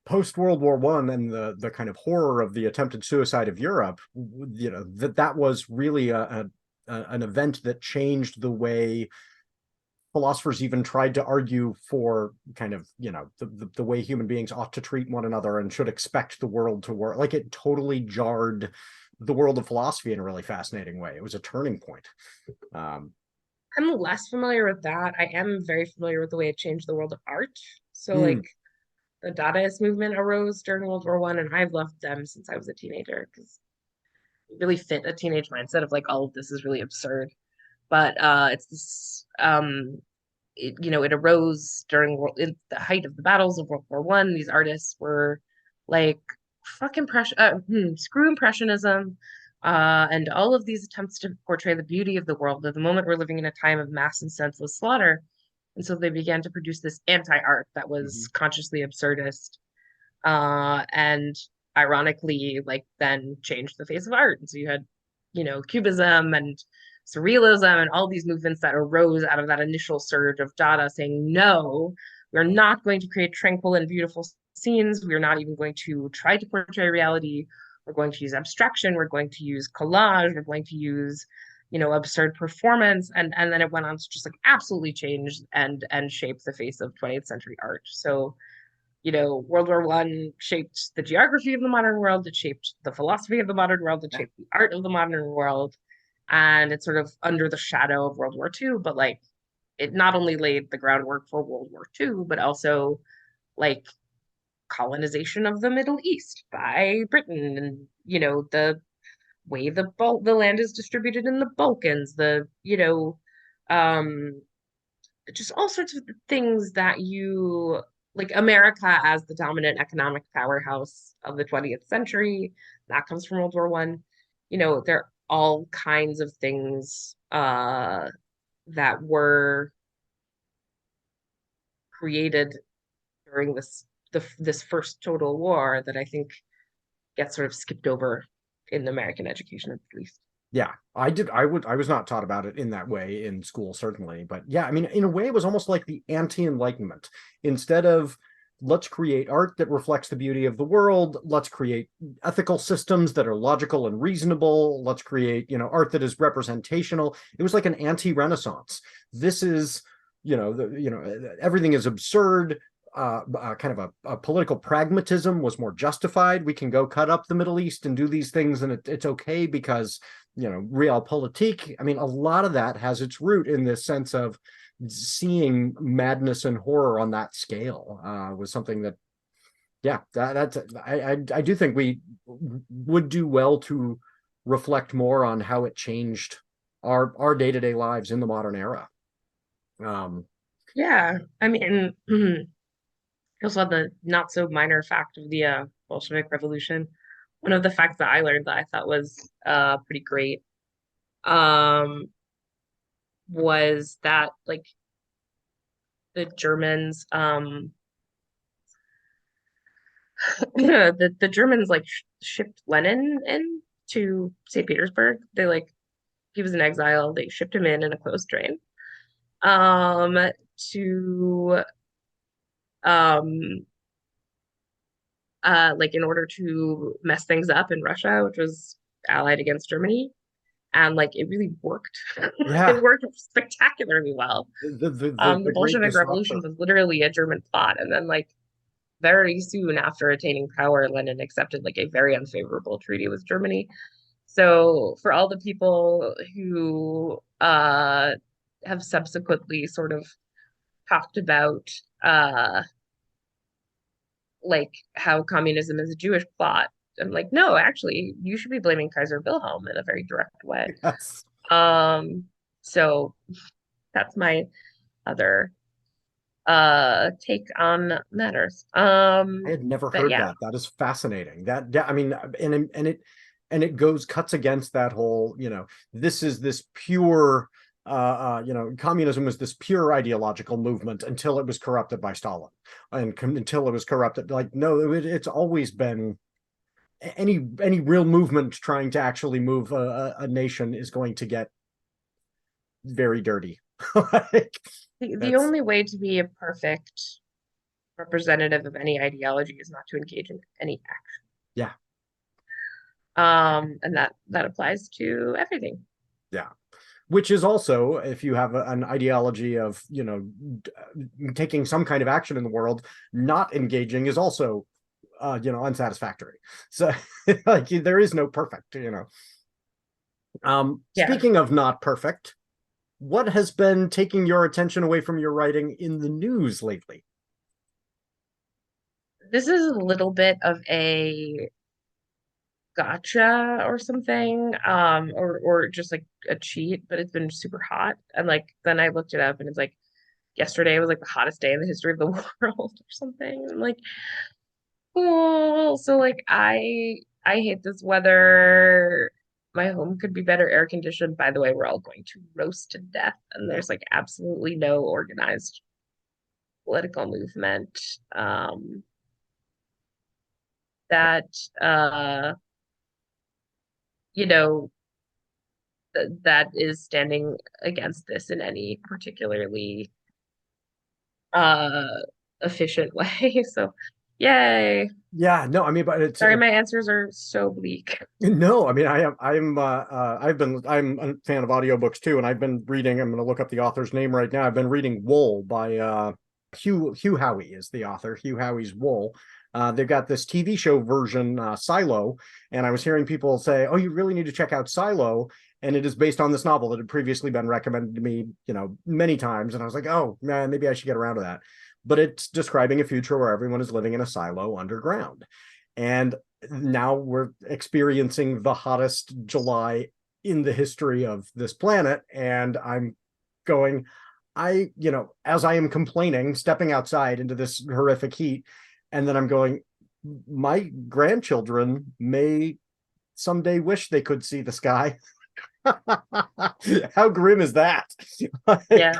A: post World War One and the kind of horror of the attempted suicide of Europe, you know, that was really an event that changed the way philosophers even tried to argue for kind of, you know, the way human beings ought to treat one another and should expect the world to work. Like, it totally jarred the world of philosophy in a really fascinating way. It was a turning point.
B: I'm less familiar with that. I am very familiar with the way it changed the world of art. So
A: Mm.
B: like the Dadaist movement arose during World War One, and I've loved them since I was a teenager because it really fit a teenage mindset of like all of this is really absurd. But it's this it arose during the height of the battles of World War One. These artists were like screw impressionism, and all of these attempts to portray the beauty of the world. At the moment, we're living in a time of mass and senseless slaughter, and so they began to produce this anti-art that was consciously absurdist, and ironically, like then changed the face of art. And so you had, Cubism and surrealism and all these movements that arose out of that initial surge of Dada saying, no, we're not going to create tranquil and beautiful scenes. We're not even going to try to portray reality. We're going to use abstraction. We're going to use collage. We're going to use, absurd performance. And then it went on to just like absolutely change and shape the face of 20th century art. So, World War One shaped the geography of the modern world. It shaped the philosophy of the modern world. It shaped the art of the modern world. And it's sort of under the shadow of World War II, but like it not only laid the groundwork for World War II, but also like colonization of the Middle East by Britain, and the way the land is distributed in the Balkans, just all sorts of things that you like. America as the dominant economic powerhouse of the 20th century, that comes from World War One. There are all kinds of things that were created during this first total war that I think gets sort of skipped over in American education, at least.
A: Yeah, I was not taught about it in that way in school, certainly. But yeah, I mean, in a way, it was almost like the anti-Enlightenment. Instead of let's create art that reflects the beauty of the world, let's create ethical systems that are logical and reasonable, let's create, art that is representational. It was like an anti-Renaissance. This is, everything is absurd. Kind of a political pragmatism was more justified. We can go cut up the Middle East and do these things, and it's okay because, realpolitik. I mean, a lot of that has its root in this sense of seeing madness and horror on that scale. Was something that, yeah, I do think we would do well to reflect more on how it changed our day-to-day lives in the modern era.
B: Yeah, I mean, I also had the not so minor fact of the Bolshevik Revolution. One of the facts that I learned that I thought was pretty great was that like the Germans the Germans like shipped Lenin in to St. Petersburg. He was in exile. They shipped him in a closed train to um in order to mess things up in Russia, which was allied against Germany. And like it really worked.
A: Yeah.
B: It worked spectacularly well. The Bolshevik Revolution was literally a German plot. And then like very soon after attaining power, Lenin accepted like a very unfavorable treaty with Germany. So for all the people who have subsequently sort of talked about like how communism is a Jewish plot, I'm like, no, actually, you should be blaming Kaiser Wilhelm in a very direct way.
A: Yes.
B: So that's my other take on matters.
A: I had never heard
B: yeah.
A: that. That is fascinating. I mean, and it cuts against that whole, this is this pure communism was this pure ideological movement until it was corrupted by Stalin, and until it was corrupted. Like, no, it's always been any real movement trying to actually move a nation is going to get very dirty.
B: The only way to be a perfect representative of any ideology is not to engage in any action.
A: Yeah.
B: And that applies to everything.
A: Yeah. Which is also, if you have an ideology of, taking some kind of action in the world, not engaging is also, unsatisfactory. So like there is no perfect, Speaking of not perfect, what has been taking your attention away from your writing in the news lately?
B: This is a little bit of a gotcha or something, or just like a cheat, but it's been super hot. And like then I looked it up and it's like yesterday was like the hottest day in the history of the world or something. I'm like, oh, so like I hate this weather. My home could be better air conditioned. By the way, we're all going to roast to death, and there's like absolutely no organized political movement that you know that is standing against this in any particularly uh efficient way. So yay.
A: Yeah, no, I mean, but it's
B: Sorry, my answers are so bleak.
A: no, I mean, I'm a fan of audiobooks too, and I've been reading, I'm going to look up the author's name right now. I've been reading Wool by Hugh Howey is the author. Hugh Howey's Wool. They've got this TV show version, Silo, and I was hearing people say, "Oh, you really need to check out Silo," and it is based on this novel that had previously been recommended to me, many times, and I was like, "Oh, man, maybe I should get around to that." But it's describing a future where everyone is living in a silo underground, and now we're experiencing the hottest July in the history of this planet, and I'm going, as I am complaining, stepping outside into this horrific heat, and then I'm going, my grandchildren may someday wish they could see the sky. How grim is that?
B: Yeah.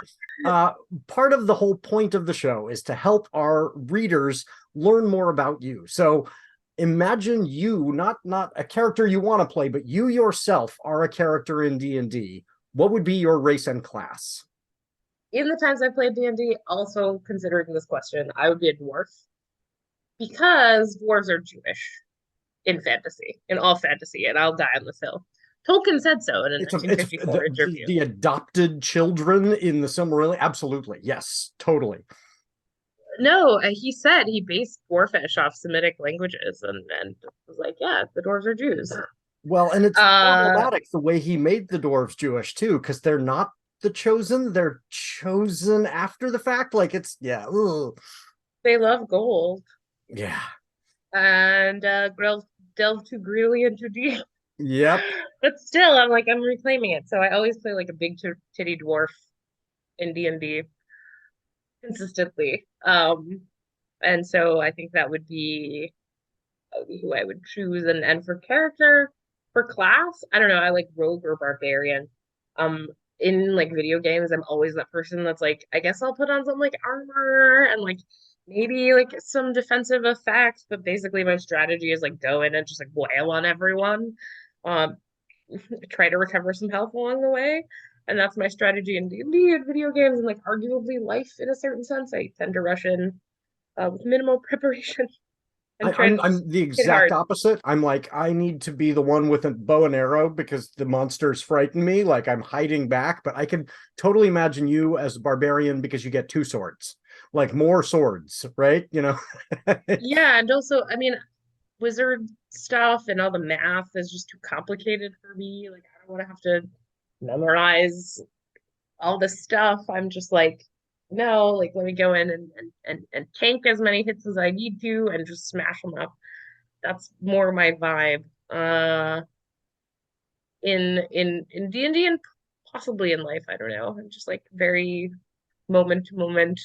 A: Part of the whole point of the show is to help our readers learn more about you. So imagine you, not a character you want to play, but you yourself are a character in D&D. What would be your race and class?
B: In the times I played D&D, also considering this question, I would be a dwarf because dwarves are Jewish in fantasy, in all fantasy, and I'll die on this hill. Tolkien said so in a 1954 interview.
A: The adopted children in the Silmarillion? Absolutely. Yes, totally.
B: No, he said he based Dwarfish off Semitic languages and was like, yeah, the dwarves are Jews.
A: Well, and it's problematic the way he made the dwarves Jewish too, because they're not the chosen, they're chosen after the fact. Like it's, yeah. Ugh.
B: They love gold.
A: Yeah.
B: And delve too greedily into deep.
A: Yep.
B: But still, I'm reclaiming it. So I always play like a big titty dwarf in D&D consistently. And so I think that would be who I would choose. And for character, for class, I don't know, I like rogue or barbarian. In like video games, I'm always that person that's like, I guess I'll put on some like armor and like maybe like some defensive effects, but basically my strategy is like go in and just like wail on everyone. Try to recover some health along the way. And that's my strategy in D&D and video games and like arguably life in a certain sense. I tend to rush in with minimal preparation.
A: I'm the exact opposite. I'm like, I need to be the one with a bow and arrow because the monsters frighten me. Like I'm hiding back, but I can totally imagine you as a barbarian because you get 2 swords, like more swords, right?
B: Yeah, and also, I mean, wizard stuff and all the math is just too complicated for me. Like I don't want to have to memorize all this stuff. I'm just like, no, like let me go in and tank as many hits as I need to and just smash them up. That's more my vibe. In D&D and possibly in life, I don't know. I'm just like very moment to moment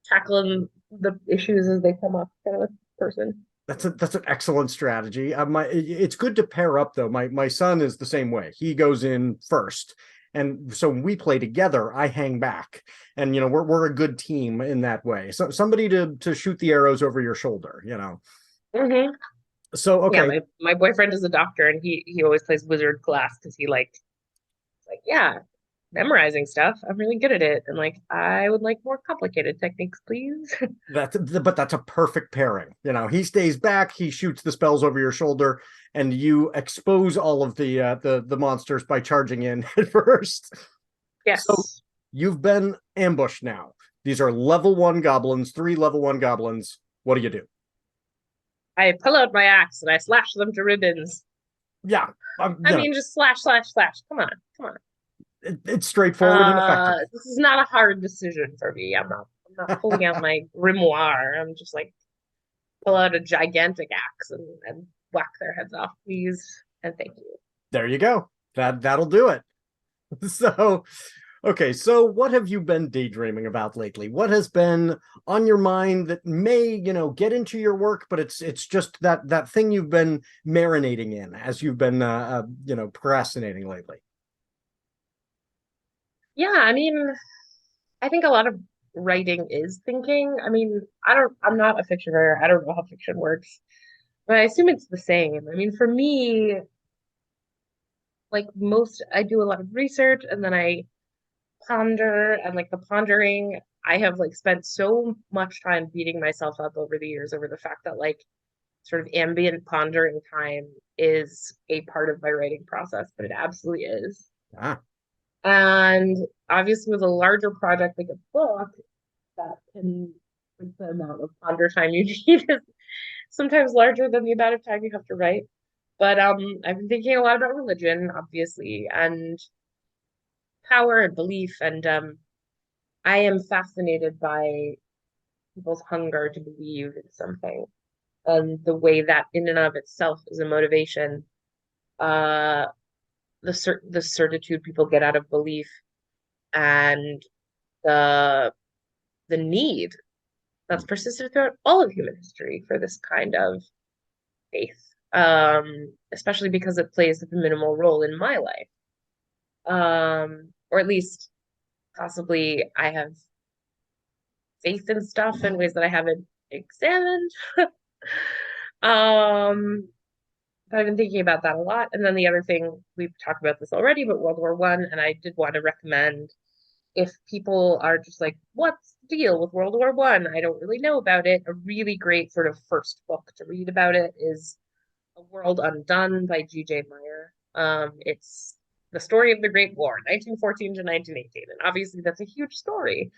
B: tackling the issues as they come up kind of a person.
A: That's an excellent strategy. It's good to pair up though. My son is the same way. He goes in first. And so when we play together, I hang back, and we're a good team in that way. So somebody to shoot the arrows over your shoulder,
B: Mm-hmm.
A: So okay,
B: yeah, my boyfriend is a doctor, and he always plays wizard class because he like, yeah, memorizing stuff. I'm really good at it. And like, I would like more complicated techniques, please.
A: But that's a perfect pairing. You know, he stays back, he shoots the spells over your shoulder, and you expose all of the monsters by charging in at first. So
B: Yes.
A: you've been ambushed now. These are level 1 goblins, 3 level 1 goblins. What do you do?
B: I pull out my axe and I slash them to ribbons.
A: Yeah,
B: I mean, just slash, slash, slash. Come on, come on.
A: it's straightforward and effective.
B: This is not a hard decision for me. I'm not pulling out my grimoire. I'm just like pull out a gigantic axe and whack their heads off, please. And thank you.
A: There you go. That'll do it. So, okay, so what have you been daydreaming about lately? What has been on your mind that may, get into your work, but it's just that thing you've been marinating in as you've been procrastinating lately?
B: Yeah, I mean, I think a lot of writing is thinking. I mean, I'm not a fiction writer. I don't know how fiction works, but I assume it's the same. I mean, for me, like most, I do a lot of research and then I ponder, and like the pondering, I have like spent so much time beating myself up over the years over the fact that like sort of ambient pondering time is a part of my writing process, but it absolutely is.
A: Ah.
B: And obviously with a larger project like a book, that can like the amount of ponder time you need is sometimes larger than the amount of time you have to write. But I've been thinking a lot about religion, obviously, and power and belief, and I am fascinated by people's hunger to believe in something and the way that in and of itself is a motivation. Uh, the certitude people get out of belief and the the need that's persisted throughout all of human history for this kind of faith, especially because it plays a minimal role in my life. Or at least possibly I have faith in stuff in ways that I haven't examined. um, but I've been thinking about that a lot. And then the other thing, we've talked about this already, but World War One, and I did want to recommend if people are just like, what's the deal with World War One? I don't really know about it. A really great sort of first book to read about it is A World Undone by G.J. Meyer. It's the story of the Great War, 1914 to 1918. And obviously that's a huge story.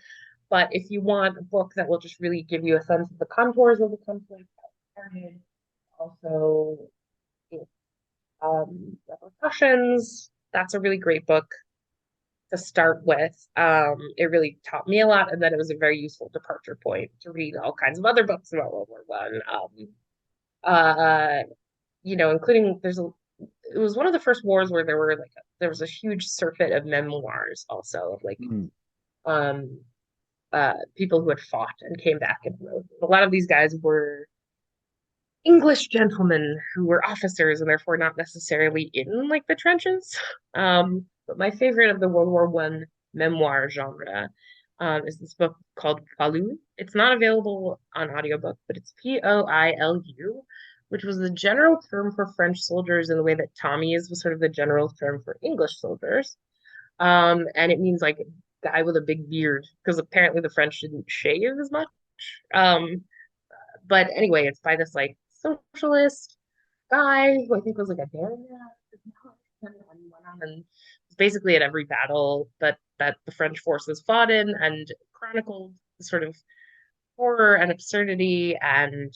B: But if you want a book that will just really give you a sense of the contours of the conflict, how it started, also repercussions, that's a really great book to start with. It really taught me a lot, and then it was a very useful departure point to read all kinds of other books about World War One. Including it was one of the first wars where there was a huge surfeit of memoirs also of like um people who had fought and came back and wrote. A lot of these guys were English gentlemen who were officers and therefore not necessarily in like the trenches. But my favorite of the World War One memoir genre is this book called Poilu. It's not available on audiobook, but it's Poilu, which was the general term for French soldiers in the way that Tommies was sort of the general term for English soldiers. And it means like a guy with a big beard, because apparently the French didn't shave as much. Um, but anyway, it's by this like socialist guy who I think was like a baronet and went on and was basically at every battle that the French forces fought in and chronicled the sort of horror and absurdity and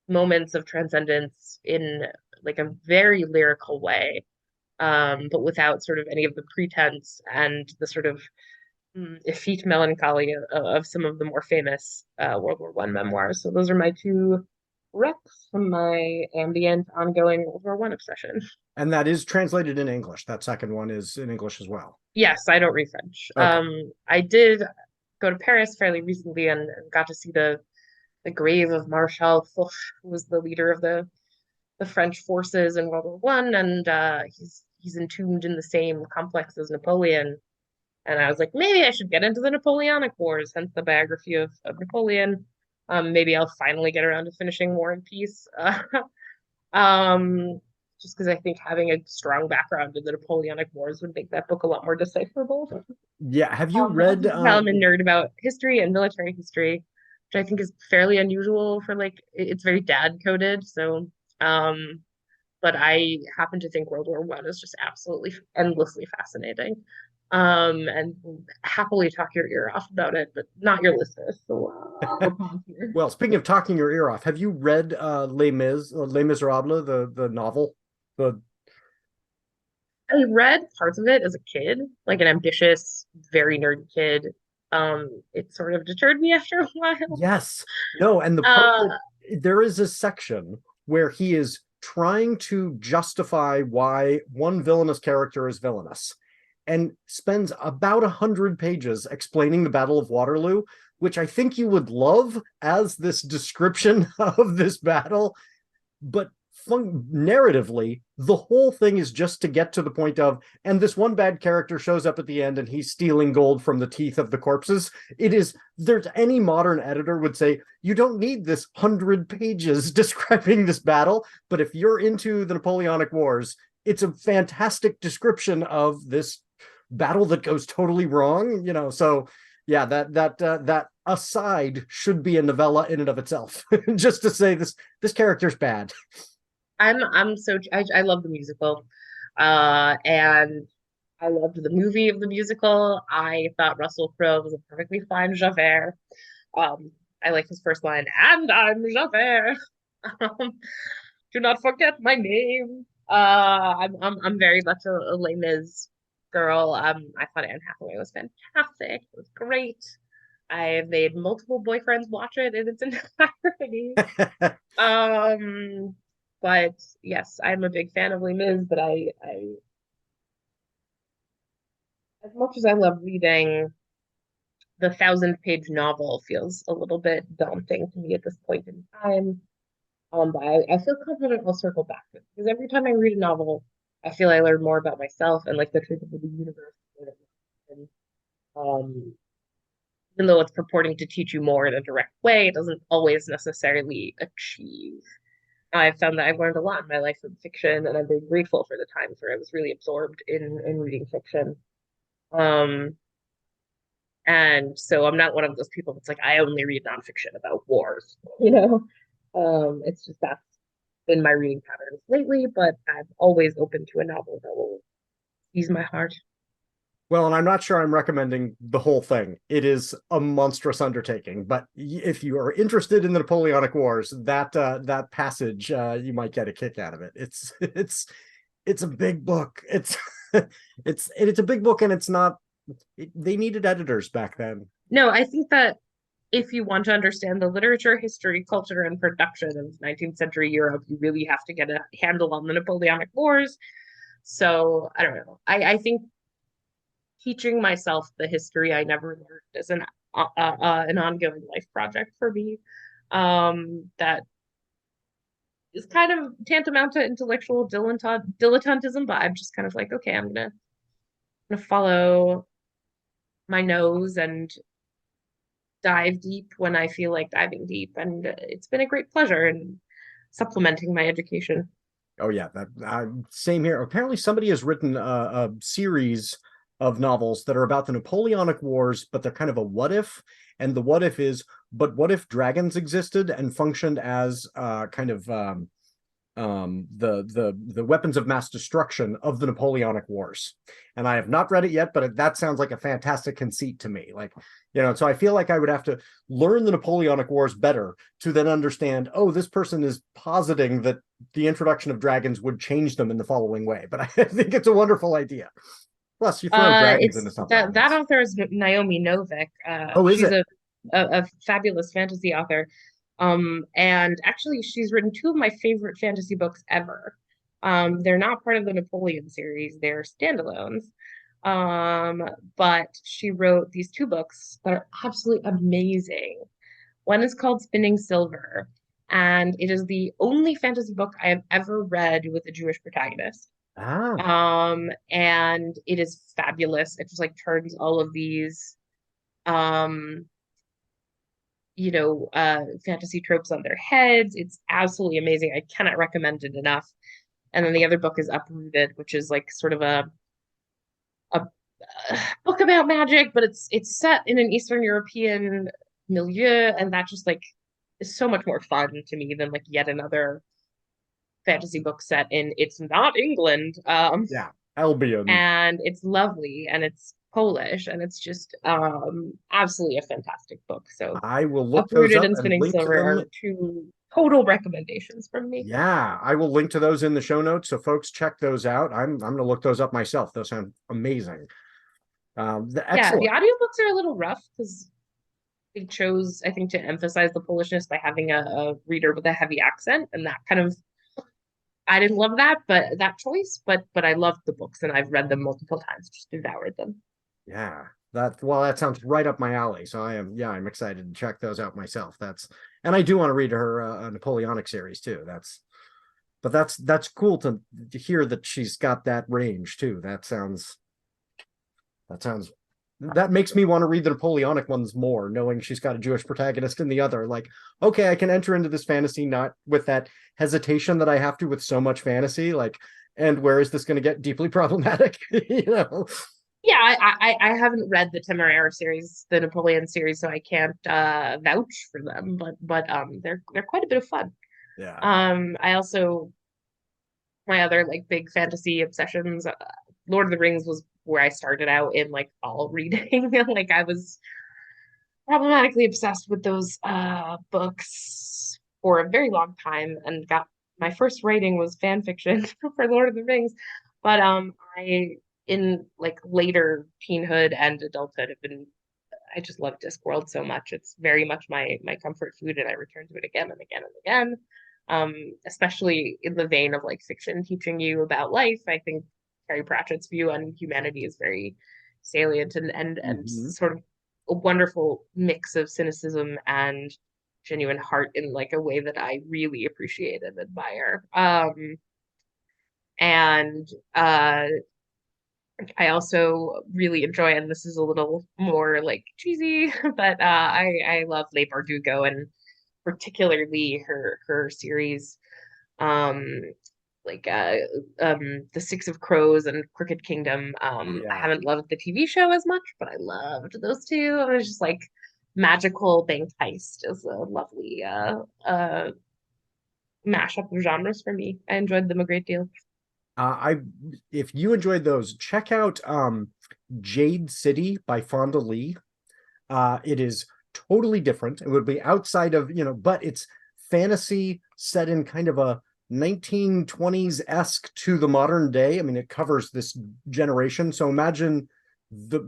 B: moments of transcendence in like a very lyrical way, but without sort of any of the pretense and the sort of effete melancholy of some of the more famous World War One memoirs. So those are my two recs from my ambient ongoing World War One obsession.
A: And that is translated in English. That second one is in English as well.
B: Yes, I don't read French.
A: Okay.
B: I did go to Paris fairly recently and got to see the grave of Marshal Foch, who was the leader of the French forces in World War One, and he's entombed in the same complex as Napoleon. And I was like, maybe I should get into the Napoleonic Wars, hence the biography of Napoleon. Maybe I'll finally get around to finishing War and Peace. Um, just because I think having a strong background in the Napoleonic Wars would make that book a lot more decipherable.
A: Yeah, have you
B: Also,
A: read
B: you can tell I'm a nerd about history and military history, which I think is fairly unusual for like it's very dad coded. So, um, but I happen to think World War One is just absolutely endlessly fascinating. And happily talk your ear off about it, but not your listeners. So we'll pause here.
A: well, speaking of talking your ear off, have you read Les Miserables, the novel? The
B: I read parts of it as a kid, like an ambitious, very nerdy kid. It sort of deterred me after a while.
A: Yes. No, and the part
B: Uh,
A: that there is a section where he is trying to justify why one villainous character is villainous and spends about 100 pages explaining the Battle of Waterloo, which I think you would love as this description of this battle. But narratively, the whole thing is just to get to the point of, and this one bad character shows up at the end and he's stealing gold from the teeth of the corpses. It is, there's any modern editor would say, you don't need this 100 pages describing this battle, but if you're into the Napoleonic Wars, it's a fantastic description of this battle that goes totally wrong, you know. So yeah, that aside should be a novella in and of itself. Just to say this character's bad.
B: I love the musical. And I loved the movie of the musical. I thought Russell Crowe was a perfectly fine Javert. I like his first line, and I'm Javert. Um, do not forget my name. I'm very much a Les Mis girl. I thought Anne Hathaway was fantastic. It was great. I made multiple boyfriends watch it in its entirety. Um, but yes, I'm a big fan of Les Mis, but as much as I love reading, the 1,000-page novel feels a little bit daunting to me at this point in time. But I feel confident I'll circle back to it because every time I read a novel, I feel I learn more about myself and like the truth of the universe. And even though it's purporting to teach you more in a direct way, it doesn't always necessarily achieve. I've found that I've learned a lot in my life from fiction, and I'm very grateful for the times where I was really absorbed in reading fiction. Um, and so I'm not one of those people that's like, I only read nonfiction about wars, you know? It's just that's been my reading patterns lately, but I'm always open to a novel that will ease my heart.
A: Well, and I'm not sure I'm recommending the whole thing. It is a monstrous undertaking, but if you are interested in the Napoleonic Wars, that passage you might get a kick out of it. It's a big book. It's a big book, and it's not. They needed editors back then.
B: No, I think that if you want to understand the literature, history, culture, and production of 19th century Europe, you really have to get a handle on the Napoleonic Wars. So I don't know. I think teaching myself the history I never learned is an ongoing life project for me. That is kind of tantamount to intellectual dilettantism, but I'm just kind of like, okay, gonna follow my nose and dive deep when I feel like diving deep, and it's been a great pleasure in supplementing my education.
A: Oh yeah, that same here. Apparently, somebody has written a series of novels that are about the Napoleonic Wars, but they're kind of a what if. And the what if is, but what if dragons existed and functioned as kind of the weapons of mass destruction of the Napoleonic Wars? And I have not read it yet, but that sounds like a fantastic conceit to me. Like, you know, so I feel like I would have to learn the Napoleonic Wars better to then understand, oh, this person is positing that the introduction of dragons would change them in the following way. But I think it's a wonderful idea. Plus, you throw dragons into
B: It's
A: something.
B: that author is Naomi Novik.
A: Oh, is
B: She's
A: it?
B: a fabulous fantasy author. And actually, she's written two of my favorite fantasy books ever. They're not part of the Napoleon series; they're standalones. Um, but she wrote these two books that are absolutely amazing. One is called Spinning Silver, and it is the only fantasy book I have ever read with a Jewish protagonist.
A: Ah,
B: And it is fabulous. It just like turns all of these um fantasy tropes on their heads. It's absolutely amazing. I cannot recommend it enough. And then the other book is Uprooted, which is like sort of a book about magic, but it's set in an Eastern European milieu, and that just like is so much more fun to me than like yet another fantasy book set in it's not England.
A: Yeah, Albion.
B: And it's lovely and it's Polish and it's just absolutely a fantastic book. So
A: I will look those
B: Uprooted
A: up
B: and
A: and
B: Spinning
A: link to
B: Silver
A: them.
B: are two total recommendations from me.
A: Yeah, I will link to those in the show notes, so folks check those out. I'm going to look those up myself. Those sound amazing.
B: Yeah, the
A: Excellent.
B: audiobooks are a little rough because they chose, I think, to emphasize the Polishness by having a reader with a heavy accent, and that kind of I didn't love that, but that choice, but I loved the books and I've read them multiple times, just devoured them.
A: Yeah, that sounds right up my alley. So I'm excited to check those out myself. And I do want to read her Napoleonic series too. That's cool to hear that she's got that range too. That makes me want to read the Napoleonic ones more, knowing she's got a Jewish protagonist in the other. Like, okay, I can enter into this fantasy not with that hesitation that I have to with so much fantasy. Like, and where is this going to get deeply problematic?
B: Yeah, I haven't read the Temeraire series, the Napoleon series, so I can't vouch for them, but they're quite a bit of fun.
A: Yeah.
B: I also my other like big fantasy obsessions, Lord of the Rings was where I started out in like all reading. Like I was problematically obsessed with those books for a very long time and got my first writing was fan fiction for Lord of the Rings. But I in like later teenhood and adulthood have been I just love Discworld so much. It's very much my comfort food and I return to it again and again and again. Especially in the vein of like fiction teaching you about life. I think Terry Pratchett's view on humanity is very salient and
A: Mhm.
B: sort of a wonderful mix of cynicism and genuine heart in like a way that I really appreciate and admire. And I also really enjoy, and this is a little more like cheesy, but I love Leigh Bardugo and particularly her series um like the Six of Crows and Crooked Kingdom. I
A: Yeah.
B: haven't loved the TV show as much, but I loved those two. And it was just like magical bank heist is a lovely mashup of genres for me. I enjoyed them a great deal.
A: I if you enjoyed those, check out Jade City by Fonda Lee. It is totally different. It would be outside of, but it's fantasy set in kind of a 1920s-esque to the modern day. I mean, it covers this generation. So imagine the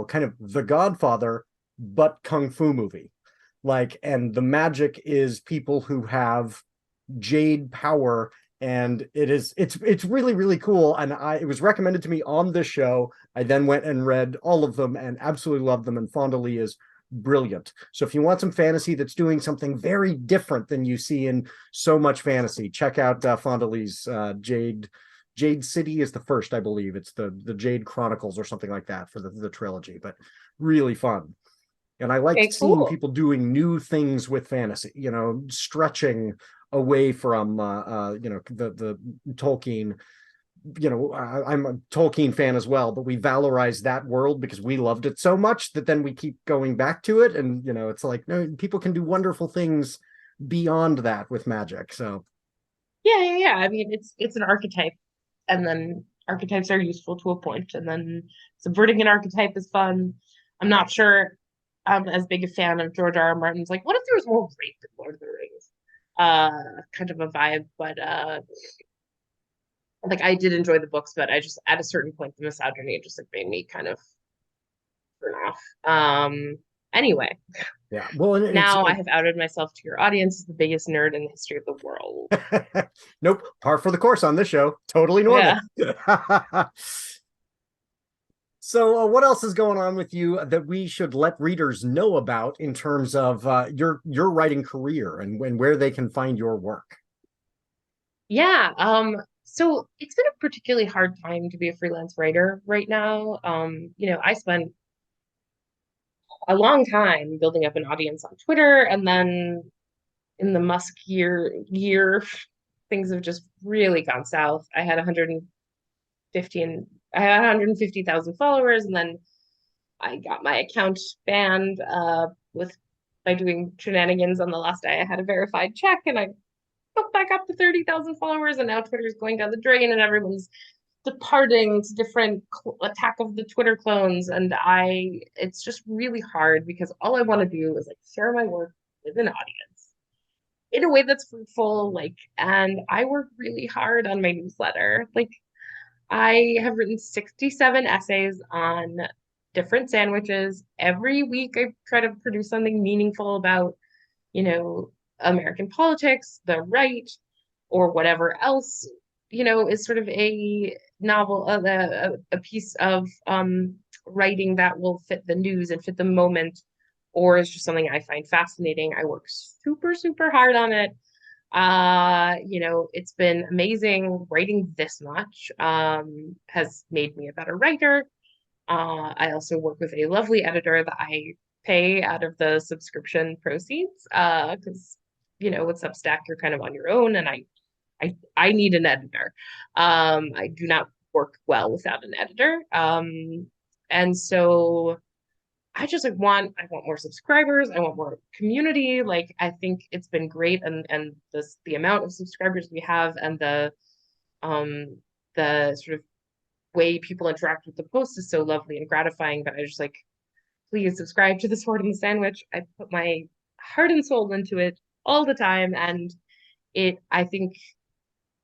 A: kind of The Godfather, but kung fu movie. Like, and the magic is people who have jade power, and it's really really cool. And it was recommended to me on this show. I then went and read all of them and absolutely loved them, and Fonda Lee is brilliant. So if you want some fantasy that's doing something very different than you see in so much fantasy, check out Fonda Lee's Jade City is the first, I believe. It's the Jade Chronicles or something like that for the trilogy, but really fun. And I like
B: Okay,
A: seeing
B: cool.
A: people doing new things with fantasy, stretching away from the Tolkien. I'm a Tolkien fan as well, but we valorize that world because we loved it so much that then we keep going back to it. And it's like, no, people can do wonderful things beyond that with magic. So
B: Yeah. I mean, it's an archetype, and then archetypes are useful to a point, and then subverting an archetype is fun. I'm not sure I'm as big a fan of George R. R. Martin's. Like, what if there was more rape in Lord of the Rings? Kind of a vibe, but like I did enjoy the books, but I just at a certain point the misogyny just like made me kind of turn off. Anyway,
A: yeah, well, and
B: now I have outed myself to your audience as the biggest nerd in the history of the world.
A: nope, par for the course on this show. Totally normal.
B: Yeah.
A: So, what else is going on with you that we should let readers know about in terms of your writing career and where they can find your work?
B: Yeah. So it's been a particularly hard time to be a freelance writer right now. I spent a long time building up an audience on Twitter, and then in the Musk year things have just really gone south. I had 150,000 followers, and then I got my account banned with by doing shenanigans on the last day. I had a verified check, and I put back up to 30,000 followers, and now Twitter's going down the drain, and everyone's departing to different attack of the Twitter clones, and it's just really hard because all I want to do is like share my work with an audience in a way that's fruitful, like, and I work really hard on my newsletter. Like, I have written 67 essays on different sandwiches. Every week I try to produce something meaningful about, American politics, the right, or whatever else, is sort of a novel, a piece of writing that will fit the news and fit the moment, or is just something I find fascinating. I work super, super hard on it. It's been amazing. Writing this much has made me a better writer. I also work with a lovely editor that I pay out of the subscription proceeds, because with Substack you're kind of on your own, and I need an editor. I do not work well without an editor. And so I just I want more subscribers. I want more community. Like, I think it's been great, and the amount of subscribers we have, and the sort of way people interact with the post is so lovely and gratifying that I just like, please subscribe to the Sword and the Sandwich. I put my heart and soul into it all the time, and it, I think,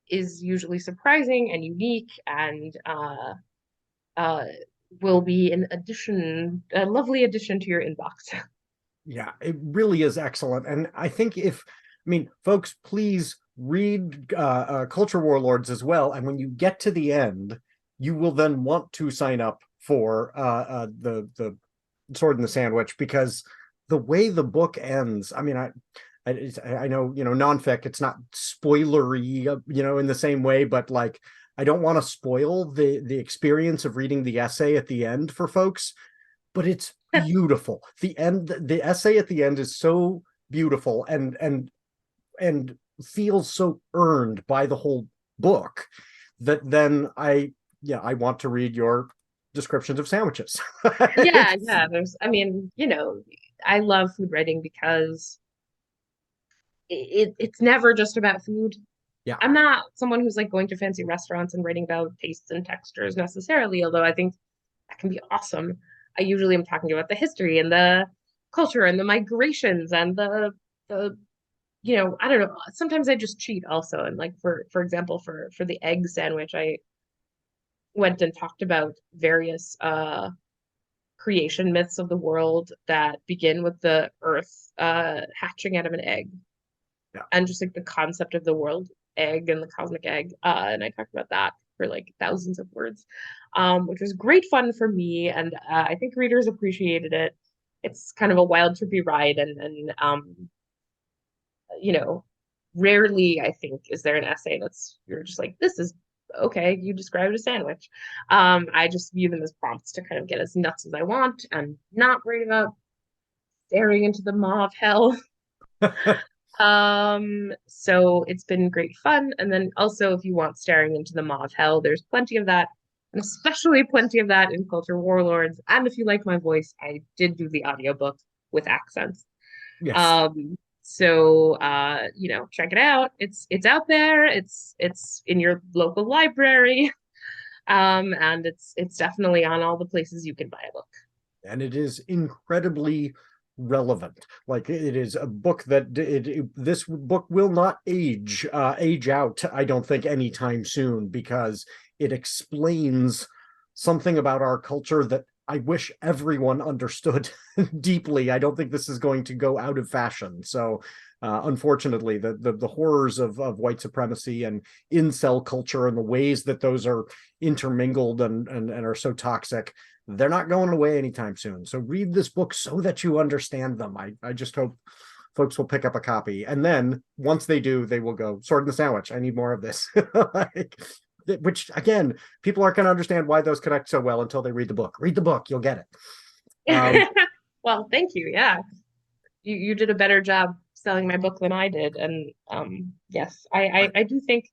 B: is usually surprising and unique, and will be a lovely addition to your inbox.
A: Yeah, it really is excellent. And I think folks, please read Culture Warlords as well. And when you get to the end, you will then want to sign up for the Sword and the Sandwich, because the way the book ends, I know, nonfic, it's not spoilery, in the same way, but like, I don't want to spoil the experience of reading the essay at the end for folks, but it's beautiful. The essay at the end is so beautiful and feels so earned by the whole book that then I want to read your descriptions of sandwiches.
B: Yeah. I love food writing because it's never just about food.
A: Yeah.
B: I'm not someone who's like going to fancy restaurants and writing about tastes and textures necessarily, although I think that can be awesome. I usually am talking about the history and the culture and the migrations and the I don't know. Sometimes I just cheat also. And like for example, for the egg sandwich, I went and talked about various creation myths of the world that begin with the earth hatching out of an egg.
A: Yeah.
B: And just like the concept of the world egg and the cosmic egg. And I talked about that for like thousands of words, which was great fun for me. And I think readers appreciated it. It's kind of a wild, trippy ride. And rarely, I think, is there an essay you're just like, this is okay, you described a sandwich. I just view them as prompts to kind of get as nuts as I want and not worry about staring into the maw of hell. So it's been great fun. And then also, if you want staring into the maw of hell, there's plenty of that, and especially plenty of that in Culture Warlords. And if you like my voice, I did do the audiobook with accents.
A: Yes.
B: So check it out. It's out there. It's in your local library. And it's definitely on all the places you can buy a book.
A: And it is incredibly relevant. Like, it is a book that this book will not age out, I don't think, anytime soon, because it explains something about our culture that I wish everyone understood deeply. I don't think this is going to go out of fashion. So unfortunately, the horrors of white supremacy and incel culture and the ways that those are intermingled and are so toxic, they're not going away anytime soon. So read this book so that you understand them. I just hope folks will pick up a copy. And then once they do, they will go, Sword in the Sandwich, I need more of this. Which, again, people aren't going to understand why those connect so well until they read the book. Read the book, you'll get it.
B: Well, thank you. Yeah. You did a better job selling my book than I did. And yes, I do think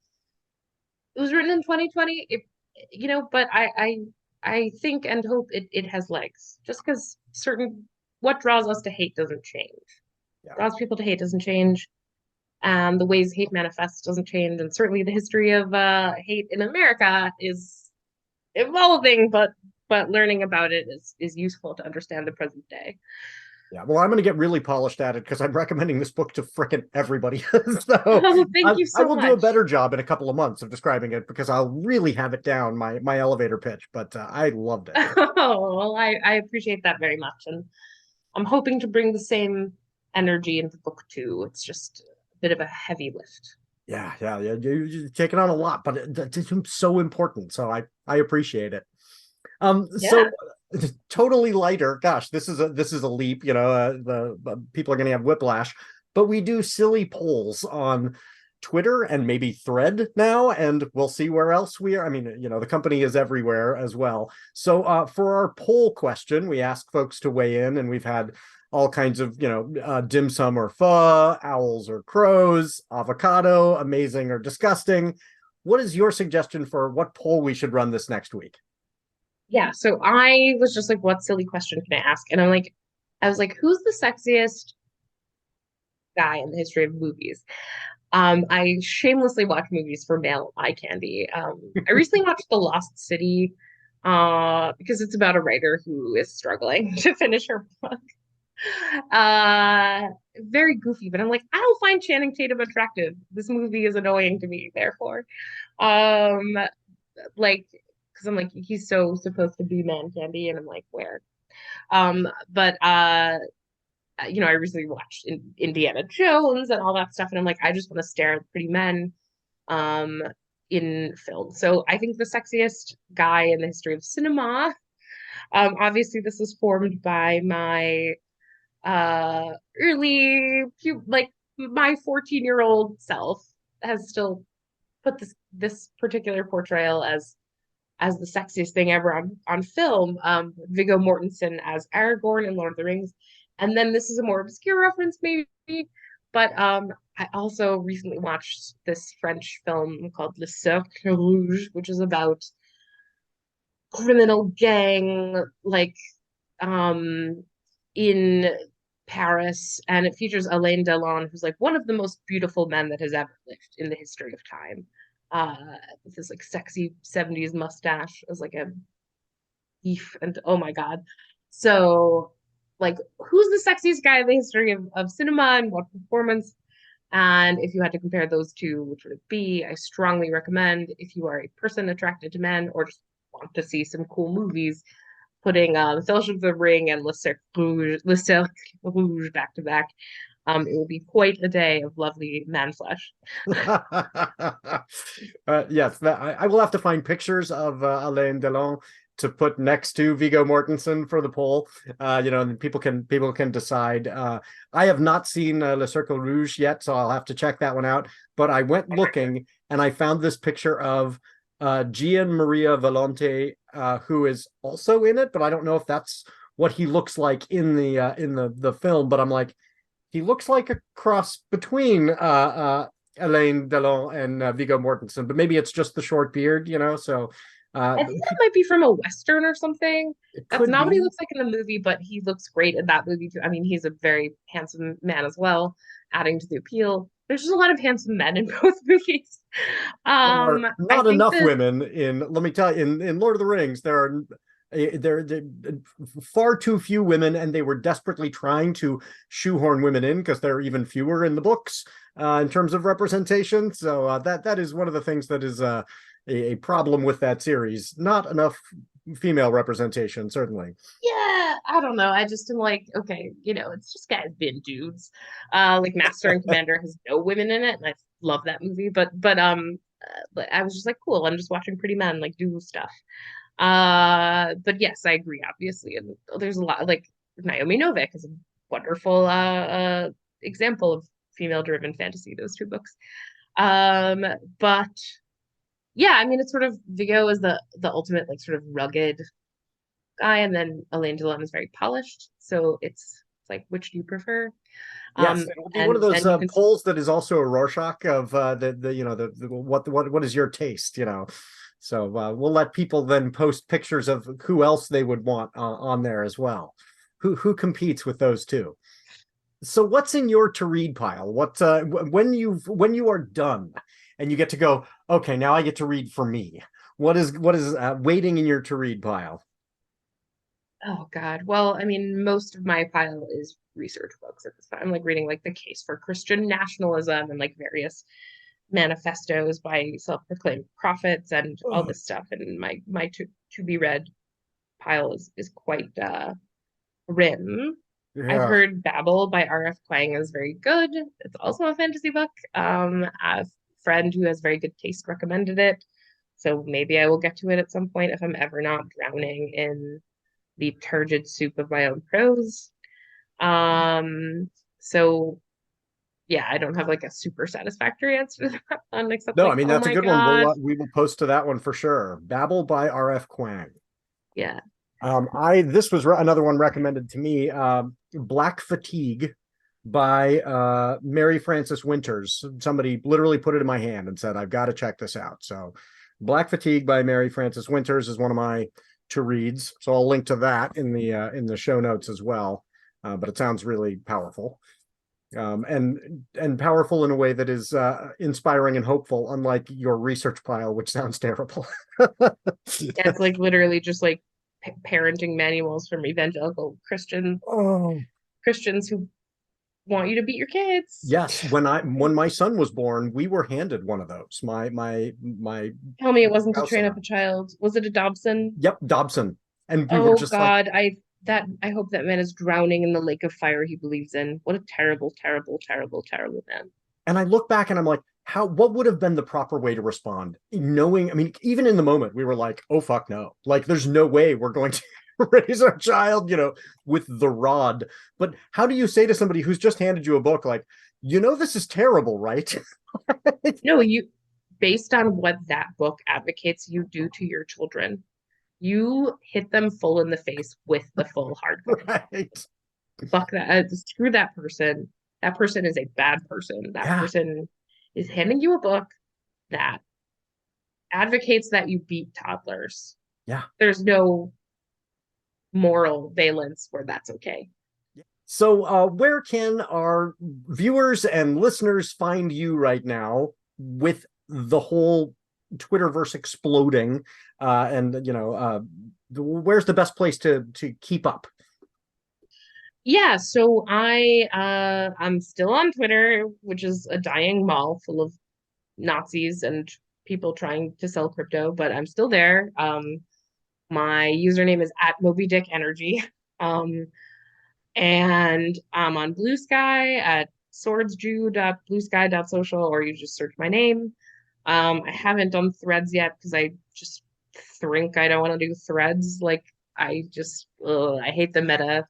B: it was written in 2020. But I think and hope it has legs. Just because what draws us to hate doesn't change.
A: Yeah.
B: Draws people to hate doesn't change. The ways hate manifests doesn't change, and certainly the history of hate in America is evolving, but learning about it is useful to understand the present day.
A: Yeah, well, I'm going to get really polished at it because I'm recommending this book to frickin' everybody.
B: Oh, thank you
A: I
B: so
A: will do a
B: much.
A: better job in a couple of months of describing it because I'll really have it down my elevator pitch. But I loved it.
B: Oh, well, I appreciate that very much, and I'm hoping to bring the same energy into book two. It's just a bit of a heavy lift.
A: Yeah. You're taking on a lot, but it's so important. So I appreciate it. So
B: Yeah.
A: totally lighter. Gosh, this is a leap. The people are going to have whiplash, but we do silly polls on Twitter and maybe Thread now, and we'll see where else we are. I mean, the company is everywhere as well. So for our poll question, we ask folks to weigh in, and we've had all kinds of, dim sum or pho, owls or crows, avocado, amazing or disgusting. What is your suggestion for what poll we should run this next week?
B: Yeah, so I was just like, what silly question can I ask? And I was like, who's the sexiest guy in the history of movies? I shamelessly watch movies for male eye candy. I recently watched The Lost City, because it's about a writer who is struggling to finish her book. Very goofy, but I'm like, I don't find Channing Tatum attractive. This movie is annoying to me, therefore. Um, like, because I'm like, he's so supposed to be man candy, and I'm like, where? But I recently watched Indiana Jones and all that stuff, and I'm like, I just want to stare at pretty men um in film. So I think the sexiest guy in the history of cinema, obviously this was formed by my early like my 14-year-old self has still put this particular portrayal as the sexiest thing ever on film. Viggo Mortensen as Aragorn in Lord of the Rings. And then this is a more obscure reference, maybe, but I also recently watched this French film called Le Cercle Rouge, which is about criminal gang, like, in Paris, and it features Alain Delon, who's like one of the most beautiful men that has ever lived in the history of time. With this like sexy 70s mustache as like a beef, and oh my God. So like, who's the sexiest guy in the history of cinema, and what performance? And if you had to compare those two, which would it be? I strongly recommend, if you are a person attracted to men or just want to see some cool movies, putting Fellowship of the Ring and Le Cercle Rouge back to back. It will be quite a day of lovely man flesh.
A: Yes, I will have to find pictures of Alain Delon to put next to Viggo Mortensen for the poll. And people can decide. I have not seen Le Cercle Rouge yet, so I'll have to check that one out. But I went looking and I found this picture of Gian Maria Volonté, who is also in it, but I don't know if that's what he looks like in the film. But I'm like, he looks like a cross between Alain Delon and Viggo Mortensen, but maybe it's just the short beard, So
B: I think that might be from a Western or something.
A: it
B: That's
A: could
B: not what he
A: be.
B: looks like in the movie, but he looks great in that movie too. I mean, he's a very handsome man as well, adding to the appeal. There's just a lot of handsome men in both movies.
A: There are
B: I
A: not
B: think
A: enough
B: that
A: women in. Let me tell you, in Lord of the Rings, there far too few women, and they were desperately trying to shoehorn women in because there are even fewer in the books in terms of representation. So that is one of the things that is a problem with that series. Not enough female representation, certainly.
B: yeah, I don't know. I just am like, okay, it's just guys being dudes. Like Master and Commander has no women in it, and I love that movie. But I was just like, cool. I'm just watching pretty men like do stuff. But yes, I agree, obviously, and there's a lot like Naomi Novik is a wonderful example of female-driven fantasy. Those two books. But yeah, I mean, it's sort of Viggo is the ultimate like sort of rugged guy, and then Alain Delon is very polished. So it's It's like, which do you prefer?
A: Yes, it will be one of
B: And
A: those
B: then you can
A: polls that is also a Rorschach of what is your taste, So we'll let people then post pictures of who else they would want on there as well. Who competes with those two? So what's in your to read pile? What when you are done and you get to go, okay, now I get to read for me. What is waiting in your to read pile?
B: Oh God. Well, I mean, most of my pile is research books at this time. I'm like reading like the case for Christian nationalism and like various manifestos by self-proclaimed prophets and all this stuff. And my to be read pile is quite grim. I've
A: Yeah.
B: heard Babel by R.F. Kuang is very good. It's also a fantasy book. A friend who has very good taste recommended it. So maybe I will get to it at some point if I'm ever not drowning in the turgid soup of my own prose. So yeah, I don't have like a super satisfactory answer to that one, except
A: No,
B: like,
A: I mean
B: oh
A: that's a
B: my
A: good one.
B: God.
A: We will post to that one for sure. Babel by R.F. Kuang.
B: Yeah.
A: This was another one recommended to me. Black Fatigue by Mary Frances Winters. Somebody literally put it in my hand and said, I've got to check this out. So Black Fatigue by Mary Frances Winters is one of my to reads. So I'll link to that in the show notes as well. But it sounds really powerful. And powerful in a way that is inspiring and hopeful, unlike your research pile, which sounds terrible.
B: Yeah, it's like literally just like parenting manuals from evangelical Christians who want you to beat your kids.
A: Yes, when my son was born, we were handed one of those. My
B: Tell me it wasn't to
A: spouse
B: train
A: and
B: up a child. Was it a Dobson?
A: Yep, Dobson. And we were
B: Oh
A: just like,
B: God, I hope that man is drowning in the lake of fire he believes in. What a terrible, terrible, terrible, terrible man.
A: and I look back and I'm like, what would have been the proper way to respond? Knowing, I mean, even in the moment, we were like, oh fuck no. Like there's no way we're going to raise our child, with the rod. But how do you say to somebody who's just handed you a book, like, this is terrible, right?
B: No, based on what that book advocates you do to your children, you hit them full in the face with the full hardcover.
A: Right.
B: Fuck that. Screw that person. That person is a bad person. That person is handing you a book that advocates that you beat toddlers.
A: Yeah.
B: There's no moral valence where that's okay.
A: So where can our viewers and listeners find you right now with the whole Twitterverse exploding? Where's the best place to keep up?
B: Yeah, so I'm still on Twitter, which is a dying mall full of Nazis and people trying to sell crypto, but I'm still there. My username is @MobyDickEnergy. And I'm on Bluesky at swordsjew.bluesky.social, or you just search my name. I haven't done threads yet because I just think I don't want to do threads. Like I hate the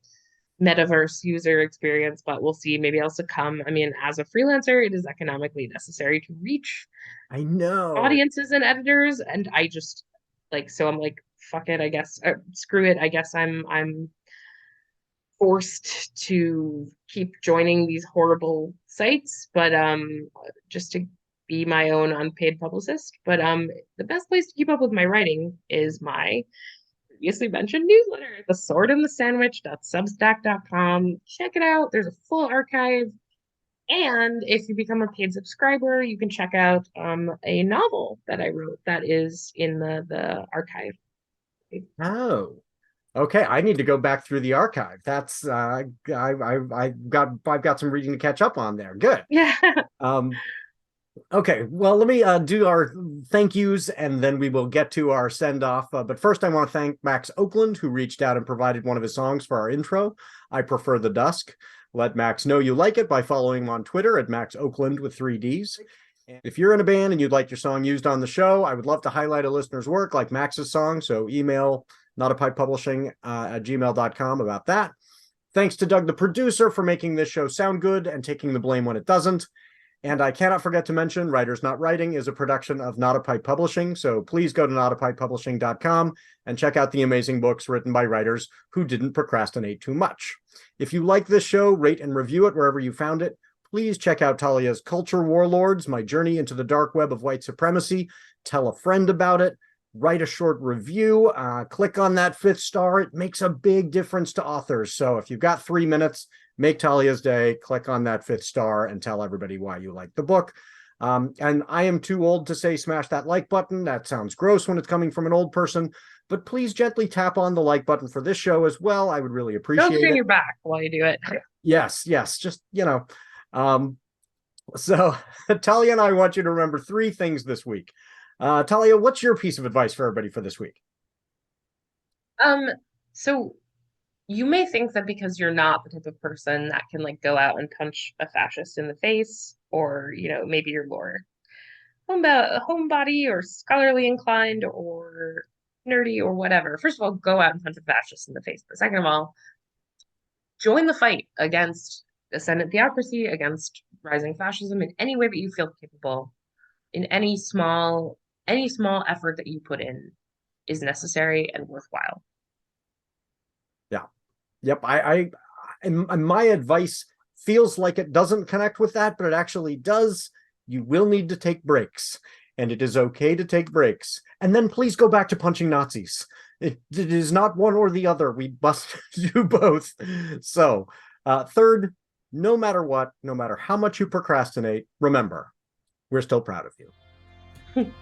B: metaverse user experience, but we'll see. Maybe I'll succumb. I mean, as a freelancer, it is economically necessary to reach
A: I know
B: audiences and editors, and I just so I'm like, fuck it, I guess. Screw it. I guess I'm forced to keep joining these horrible sites, but just to be my own unpaid publicist. But the best place to keep up with my writing is my previously mentioned newsletter, the sword and the sandwich.substack.com. Check it out. There's a full archive. And if you become a paid subscriber, you can check out a novel that I wrote that is in the archive.
A: Oh, okay. I need to go back through the archive. That's I've got some reading to catch up on there. Good.
B: Yeah.
A: Okay. Well, let me do our thank yous, and then we will get to our send off. But first, I want to thank Max Oakland, who reached out and provided one of his songs for our intro. I Prefer the Dusk. Let Max know you like it by following him on Twitter at Max Oakland with 3 Ds. If you're in a band and you'd like your song used on the show, I would love to highlight a listener's work like Max's song. So email notapipepublishing at gmail.com about that. Thanks to Doug, the producer, for making this show sound good and taking the blame when it doesn't. And I cannot forget to mention Writers Not Writing is a production of Not a Pipe Publishing, so please go to notapipepublishing.com and check out the amazing books written by writers who didn't procrastinate too much. If you like this show, rate and review it wherever you found it. Please check out Talia's Culture Warlords, my journey into the dark web of white supremacy. Tell a friend about it. Write a short review. Click on that 5th star. It makes a big difference to authors. So if you've got 3 minutes, make Talia's day, click on that 5th star and tell everybody why you like the book. And I am too old to say smash that like button. That sounds gross when it's coming from an old person, but please gently tap on the like button for this show as well. I would really appreciate it.
B: Don't turn your back while you do it.
A: Yes, just, so Talia and I want you to remember 3 things this week. Talia, what's your piece of advice for everybody for this week?
B: So you may think that because you're not the type of person that can like go out and punch a fascist in the face, or maybe you're more homebody or scholarly inclined or nerdy or whatever. First of all, go out and punch a fascist in the face. But second of all, join the fight against ascendant theocracy, against rising fascism in any way that you feel capable. In any small effort that you put in is necessary and worthwhile.
A: Yeah. Yep. And my advice feels like it doesn't connect with that, but it actually does. You will need to take breaks, and it is okay to take breaks. And then please go back to punching Nazis. It is not one or the other. We must do both. So, third, no matter what, no matter how much you procrastinate, remember, we're still proud of you.